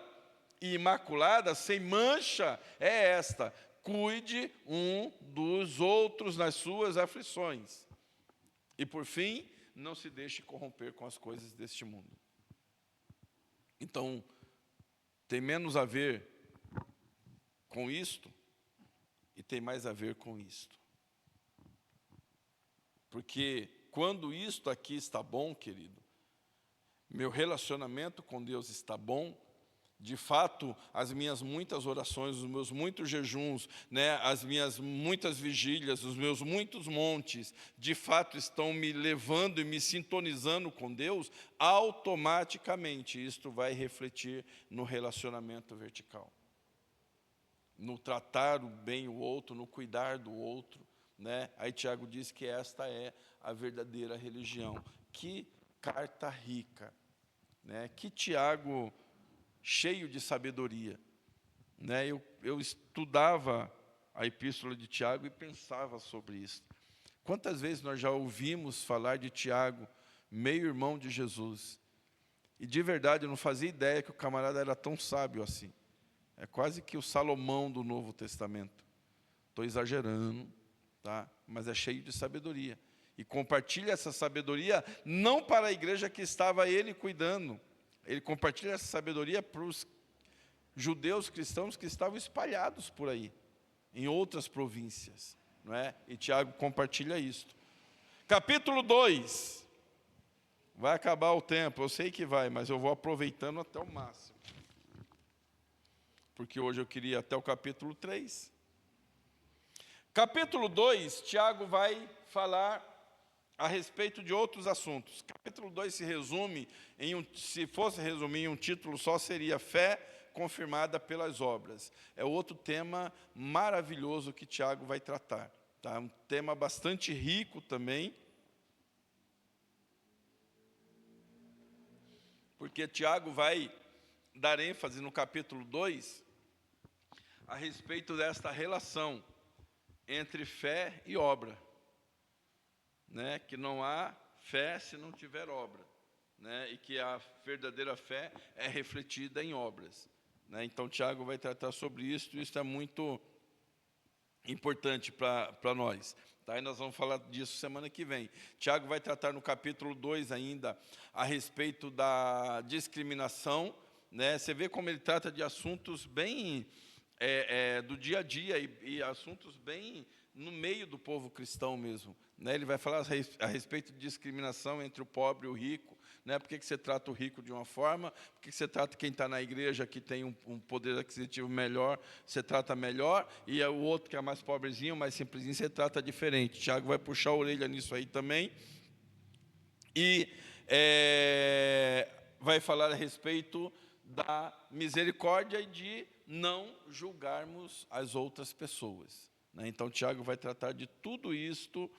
e imaculada, sem mancha, é esta: cuide um dos outros nas suas aflições. E por fim, não se deixe corromper com as coisas deste mundo. Então, tem menos a ver com isto e tem mais a ver com isto. Porque quando isto aqui está bom, querido, meu relacionamento com Deus está bom, de fato, as minhas muitas orações, os meus muitos jejuns, né, as minhas muitas vigílias, os meus muitos montes, de fato estão me levando e me sintonizando com Deus, automaticamente isto vai refletir no relacionamento vertical. No tratar bem o outro, no cuidar do outro, né? Aí Tiago diz que esta é a verdadeira religião. Que carta rica, né? Que Tiago cheio de sabedoria, né? Eu estudava a epístola de Tiago e pensava sobre isso. Quantas vezes nós já ouvimos falar de Tiago, meio-irmão de Jesus, e de verdade eu não fazia ideia que o camarada era tão sábio assim. É quase que o Salomão do Novo Testamento. Estou exagerando, tá? Mas é cheio de sabedoria. E compartilha essa sabedoria não para a igreja que estava ele cuidando. Ele compartilha essa sabedoria para os judeus cristãos que estavam espalhados por aí, em outras províncias, não é? E Tiago compartilha isto. Capítulo 2. Vai acabar o tempo, eu sei que vai, mas eu vou aproveitando até o máximo. Porque hoje eu queria até o capítulo 3. Capítulo 2, Tiago vai falar a respeito de outros assuntos. Capítulo 2 se resume, se fosse resumir em um título só, seria Fé confirmada pelas obras. É outro tema maravilhoso que Tiago vai tratar. Tá? Um tema bastante rico também, porque Tiago vai dar ênfase no capítulo 2 a respeito desta relação entre fé e obra, né? Que não há fé se não tiver obra, né? E que a verdadeira fé é refletida em obras, né? Então Tiago vai tratar sobre isso, e isso é muito importante para nós. Tá? E nós vamos falar disso semana que vem. Tiago vai tratar no capítulo 2 ainda a respeito da discriminação, né? Você vê como ele trata de assuntos bem do dia a dia e assuntos bem no meio do povo cristão mesmo, né? Ele vai falar a respeito de discriminação entre o pobre e o rico, né? Por que você trata o rico de uma forma, por que você trata quem está na igreja, que tem um poder aquisitivo melhor, você trata melhor, e o outro que é mais pobrezinho, mais simplesinho, você trata diferente. Tiago vai puxar a orelha nisso aí também, e vai falar a respeito da misericórdia e de não julgarmos as outras pessoas, né? Então Tiago vai tratar de tudo isto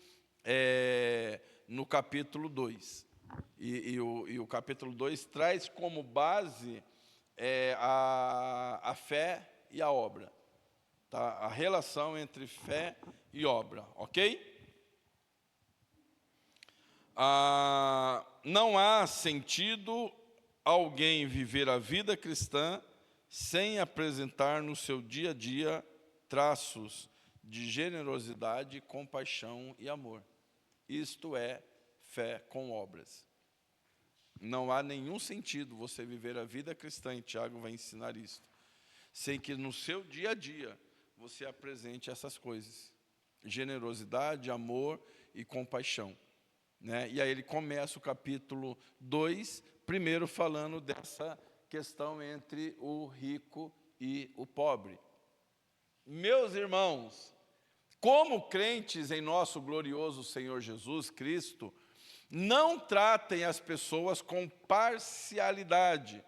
no capítulo 2. E o capítulo 2 traz como base a fé e a obra, tá? A relação entre fé e obra, ok? Não há sentido alguém viver a vida cristã sem apresentar no seu dia a dia traços de generosidade, compaixão e amor. Isto é fé com obras. Não há nenhum sentido você viver a vida cristã, e Tiago vai ensinar isso, sem que no seu dia a dia você apresente essas coisas: generosidade, amor e compaixão, né? E aí ele começa o capítulo 2, primeiro falando dessa questão entre o rico e o pobre. Meus irmãos, como crentes em nosso glorioso Senhor Jesus Cristo, não tratem as pessoas com parcialidade.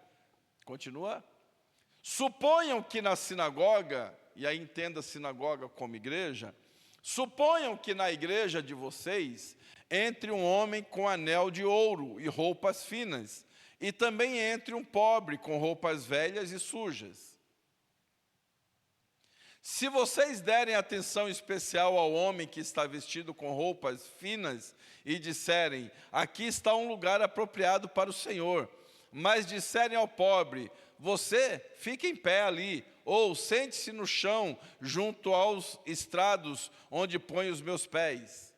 Continua. Suponham que na sinagoga, e aí entenda a sinagoga como igreja, suponham que na igreja de vocês entre um homem com anel de ouro e roupas finas, e também entre um pobre com roupas velhas e sujas. Se vocês derem atenção especial ao homem que está vestido com roupas finas e disserem, aqui está um lugar apropriado para o Senhor, mas disserem ao pobre, você fique em pé ali, ou sente-se no chão, junto aos estrados onde ponho os meus pés.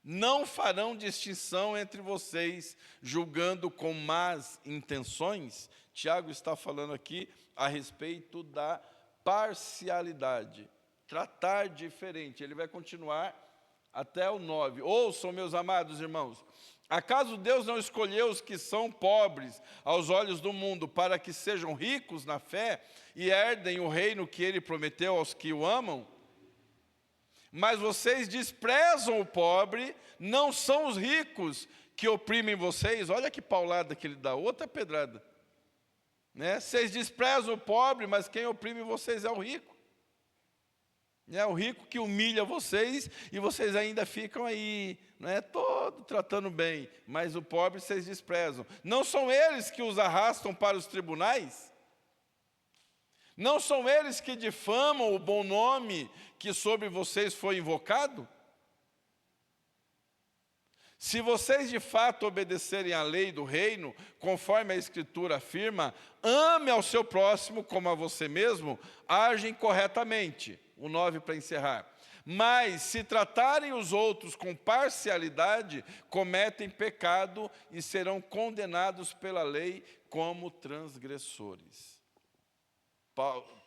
Não farão distinção entre vocês, julgando com más intenções. Tiago está falando aqui a respeito da parcialidade, tratar diferente. Ele vai continuar até o 9. Ouçam, meus amados irmãos, acaso Deus não escolheu os que são pobres aos olhos do mundo para que sejam ricos na fé e herdem o reino que ele prometeu aos que o amam? Mas vocês desprezam o pobre, não são os ricos que oprimem vocês. Olha que paulada que ele dá, outra pedrada. Né? Vocês desprezam o pobre, mas quem oprime vocês é o rico. É o rico que humilha vocês e vocês ainda ficam aí, todo tratando bem, mas o pobre vocês desprezam. Não são eles que os arrastam para os tribunais? Não são eles que difamam o bom nome que sobre vocês foi invocado? Se vocês de fato obedecerem à lei do reino, conforme a Escritura afirma, ame ao seu próximo como a você mesmo, agem corretamente. O 9 para encerrar. Mas se tratarem os outros com parcialidade, cometem pecado e serão condenados pela lei como transgressores.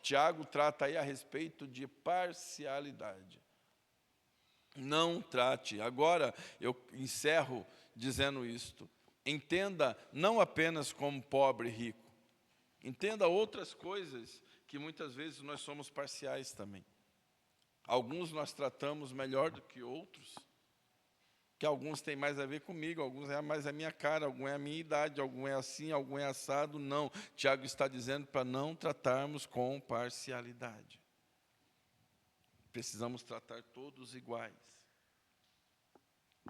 Tiago trata aí a respeito de parcialidade. Não trate. Agora eu encerro dizendo isto. Entenda não apenas como pobre e rico. Entenda outras coisas que muitas vezes nós somos parciais também. Alguns nós tratamos melhor do que outros. Que alguns têm mais a ver comigo, alguns é mais a minha cara, algum é a minha idade, algum é assim, algum é assado. Não. Tiago está dizendo para não tratarmos com parcialidade. Precisamos tratar todos iguais.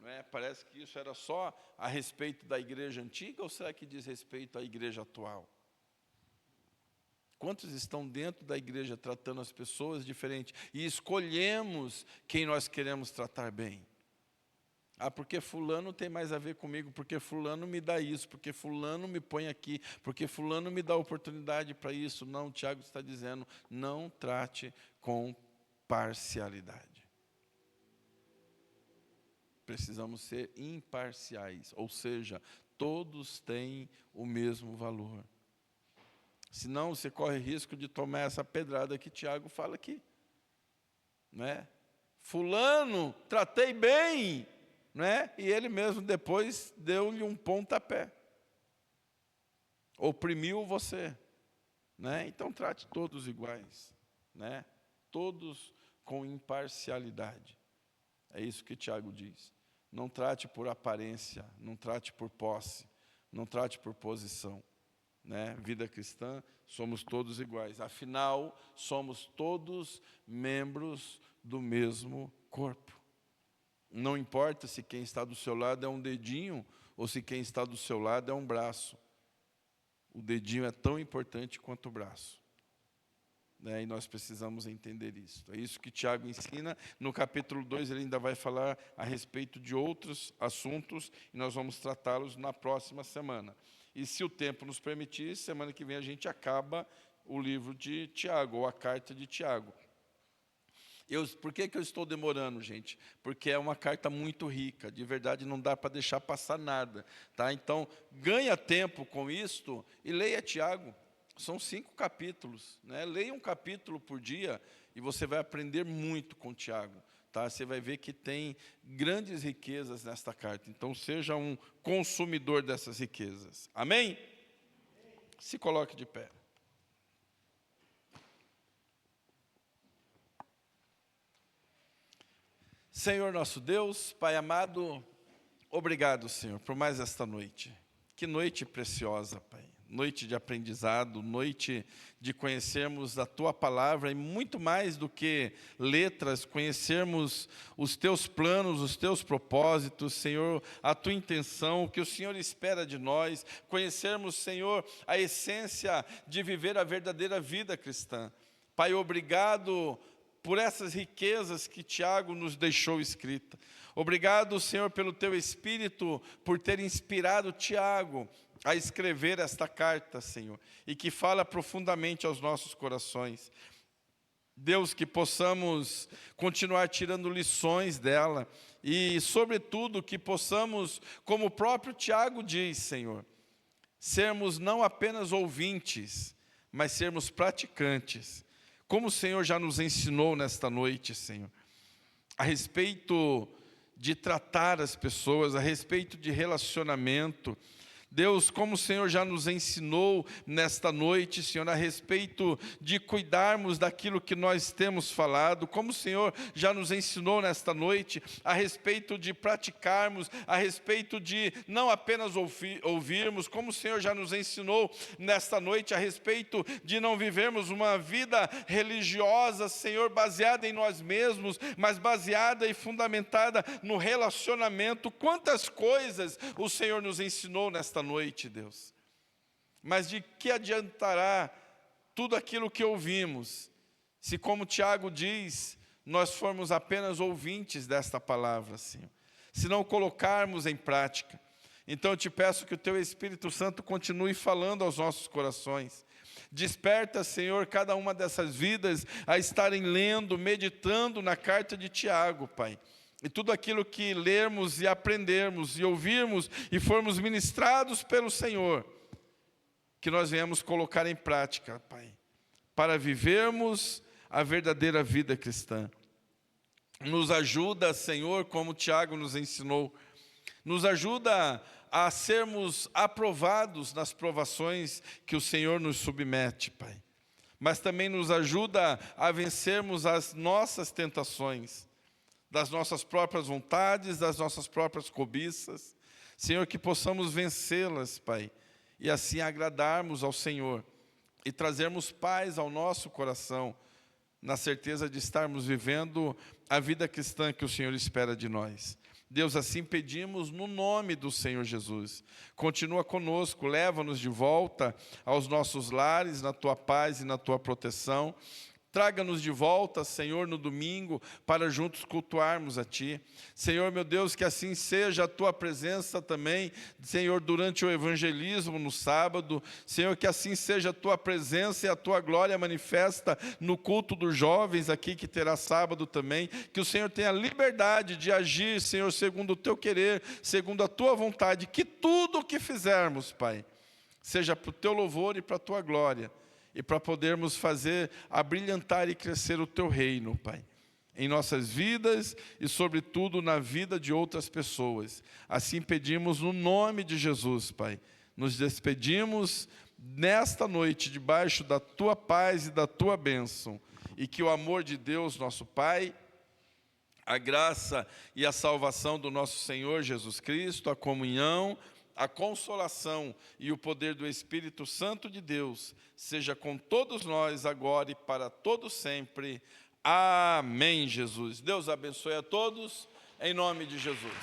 Não é? Parece que isso era só a respeito da igreja antiga, ou será que diz respeito à igreja atual? Quantos estão dentro da igreja tratando as pessoas diferente? E escolhemos quem nós queremos tratar bem. Ah, porque fulano tem mais a ver comigo, porque fulano me dá isso, porque fulano me põe aqui, porque fulano me dá oportunidade para isso. Não, Tiago está dizendo, não trate com parcialidade. Precisamos ser imparciais, ou seja, todos têm o mesmo valor. Senão você corre risco de tomar essa pedrada que Tiago fala aqui. Não é? Fulano, tratei bem, não é? E ele mesmo depois deu-lhe um pontapé. Oprimiu você. Né? Então trate todos iguais. Né? Todos com imparcialidade. É isso que Tiago diz. Não trate por aparência, não trate por posse, não trate por posição. Né? Vida cristã, somos todos iguais. Afinal, somos todos membros do mesmo corpo. Não importa se quem está do seu lado é um dedinho ou se quem está do seu lado é um braço. O dedinho é tão importante quanto o braço. Né? E nós precisamos entender isso. É isso que Tiago ensina. No capítulo 2 ele ainda vai falar a respeito de outros assuntos e nós vamos tratá-los na próxima semana. E se o tempo nos permitir, semana que vem a gente acaba o livro de Tiago, ou a carta de Tiago. Por que eu estou demorando, gente? Porque é uma carta muito rica, de verdade não dá para deixar passar nada. Tá? Então, ganha tempo com isto e leia Tiago. São 5 capítulos. Né? Leia um capítulo por dia e você vai aprender muito com Tiago. Tá? Você vai ver que tem grandes riquezas nesta carta. Então, seja um consumidor dessas riquezas. Amém? Se coloque de pé. Senhor nosso Deus, Pai amado, obrigado, Senhor, por mais esta noite. Que noite preciosa, Pai. Noite de aprendizado, noite de conhecermos a Tua Palavra e muito mais do que letras, conhecermos os Teus planos, os Teus propósitos, Senhor, a Tua intenção, o que o Senhor espera de nós, conhecermos, Senhor, a essência de viver a verdadeira vida cristã. Pai, obrigado por essas riquezas que Tiago nos deixou escrita. Obrigado, Senhor, pelo Teu Espírito, por ter inspirado Tiago a escrever esta carta, Senhor, e que fala profundamente aos nossos corações. Deus, que possamos continuar tirando lições dela e, sobretudo, que possamos, como o próprio Tiago diz, Senhor, sermos não apenas ouvintes, mas sermos praticantes, como o Senhor já nos ensinou nesta noite, Senhor, a respeito de tratar as pessoas, a respeito de relacionamento. Deus, como o Senhor já nos ensinou nesta noite, Senhor, a respeito de cuidarmos daquilo que nós temos falado, como o Senhor já nos ensinou nesta noite, a respeito de praticarmos, a respeito de não apenas ouvirmos, como o Senhor já nos ensinou nesta noite, a respeito de não vivermos uma vida religiosa, Senhor, baseada em nós mesmos, mas baseada e fundamentada no relacionamento. Quantas coisas o Senhor nos ensinou nesta noite, Deus. Mas de que adiantará tudo aquilo que ouvimos, se, como Tiago diz, nós formos apenas ouvintes desta palavra, Senhor, se não colocarmos em prática? Então eu te peço que o Teu Espírito Santo continue falando aos nossos corações. Desperta, Senhor, cada uma dessas vidas a estarem lendo, meditando na carta de Tiago, Pai. E tudo aquilo que lermos e aprendermos e ouvirmos e formos ministrados pelo Senhor, que nós venhamos colocar em prática, Pai, para vivermos a verdadeira vida cristã. Nos ajuda, Senhor, como Tiago nos ensinou, nos ajuda a sermos aprovados nas provações que o Senhor nos submete, Pai. Mas também nos ajuda a vencermos as nossas tentações, das nossas próprias vontades, das nossas próprias cobiças. Senhor, que possamos vencê-las, Pai, e assim agradarmos ao Senhor e trazermos paz ao nosso coração, na certeza de estarmos vivendo a vida cristã que o Senhor espera de nós. Deus, assim pedimos no nome do Senhor Jesus. Continua conosco, leva-nos de volta aos nossos lares, na Tua paz e na Tua proteção. Traga-nos de volta, Senhor, no domingo, para juntos cultuarmos a Ti. Senhor, meu Deus, que assim seja a Tua presença também, Senhor, durante o evangelismo no sábado. Senhor, que assim seja a Tua presença e a Tua glória manifesta no culto dos jovens aqui, que terá sábado também. Que o Senhor tenha liberdade de agir, Senhor, segundo o Teu querer, segundo a Tua vontade. Que tudo o que fizermos, Pai, seja para o Teu louvor e para a Tua glória, e para podermos fazer abrilhantar e crescer o Teu reino, Pai, em nossas vidas e, sobretudo, na vida de outras pessoas. Assim pedimos no nome de Jesus, Pai. Nos despedimos nesta noite debaixo da Tua paz e da Tua bênção, e que o amor de Deus, nosso Pai, a graça e a salvação do nosso Senhor Jesus Cristo, a comunhão, a consolação e o poder do Espírito Santo de Deus seja com todos nós agora e para todos sempre. Amém, Jesus. Deus abençoe a todos, em nome de Jesus.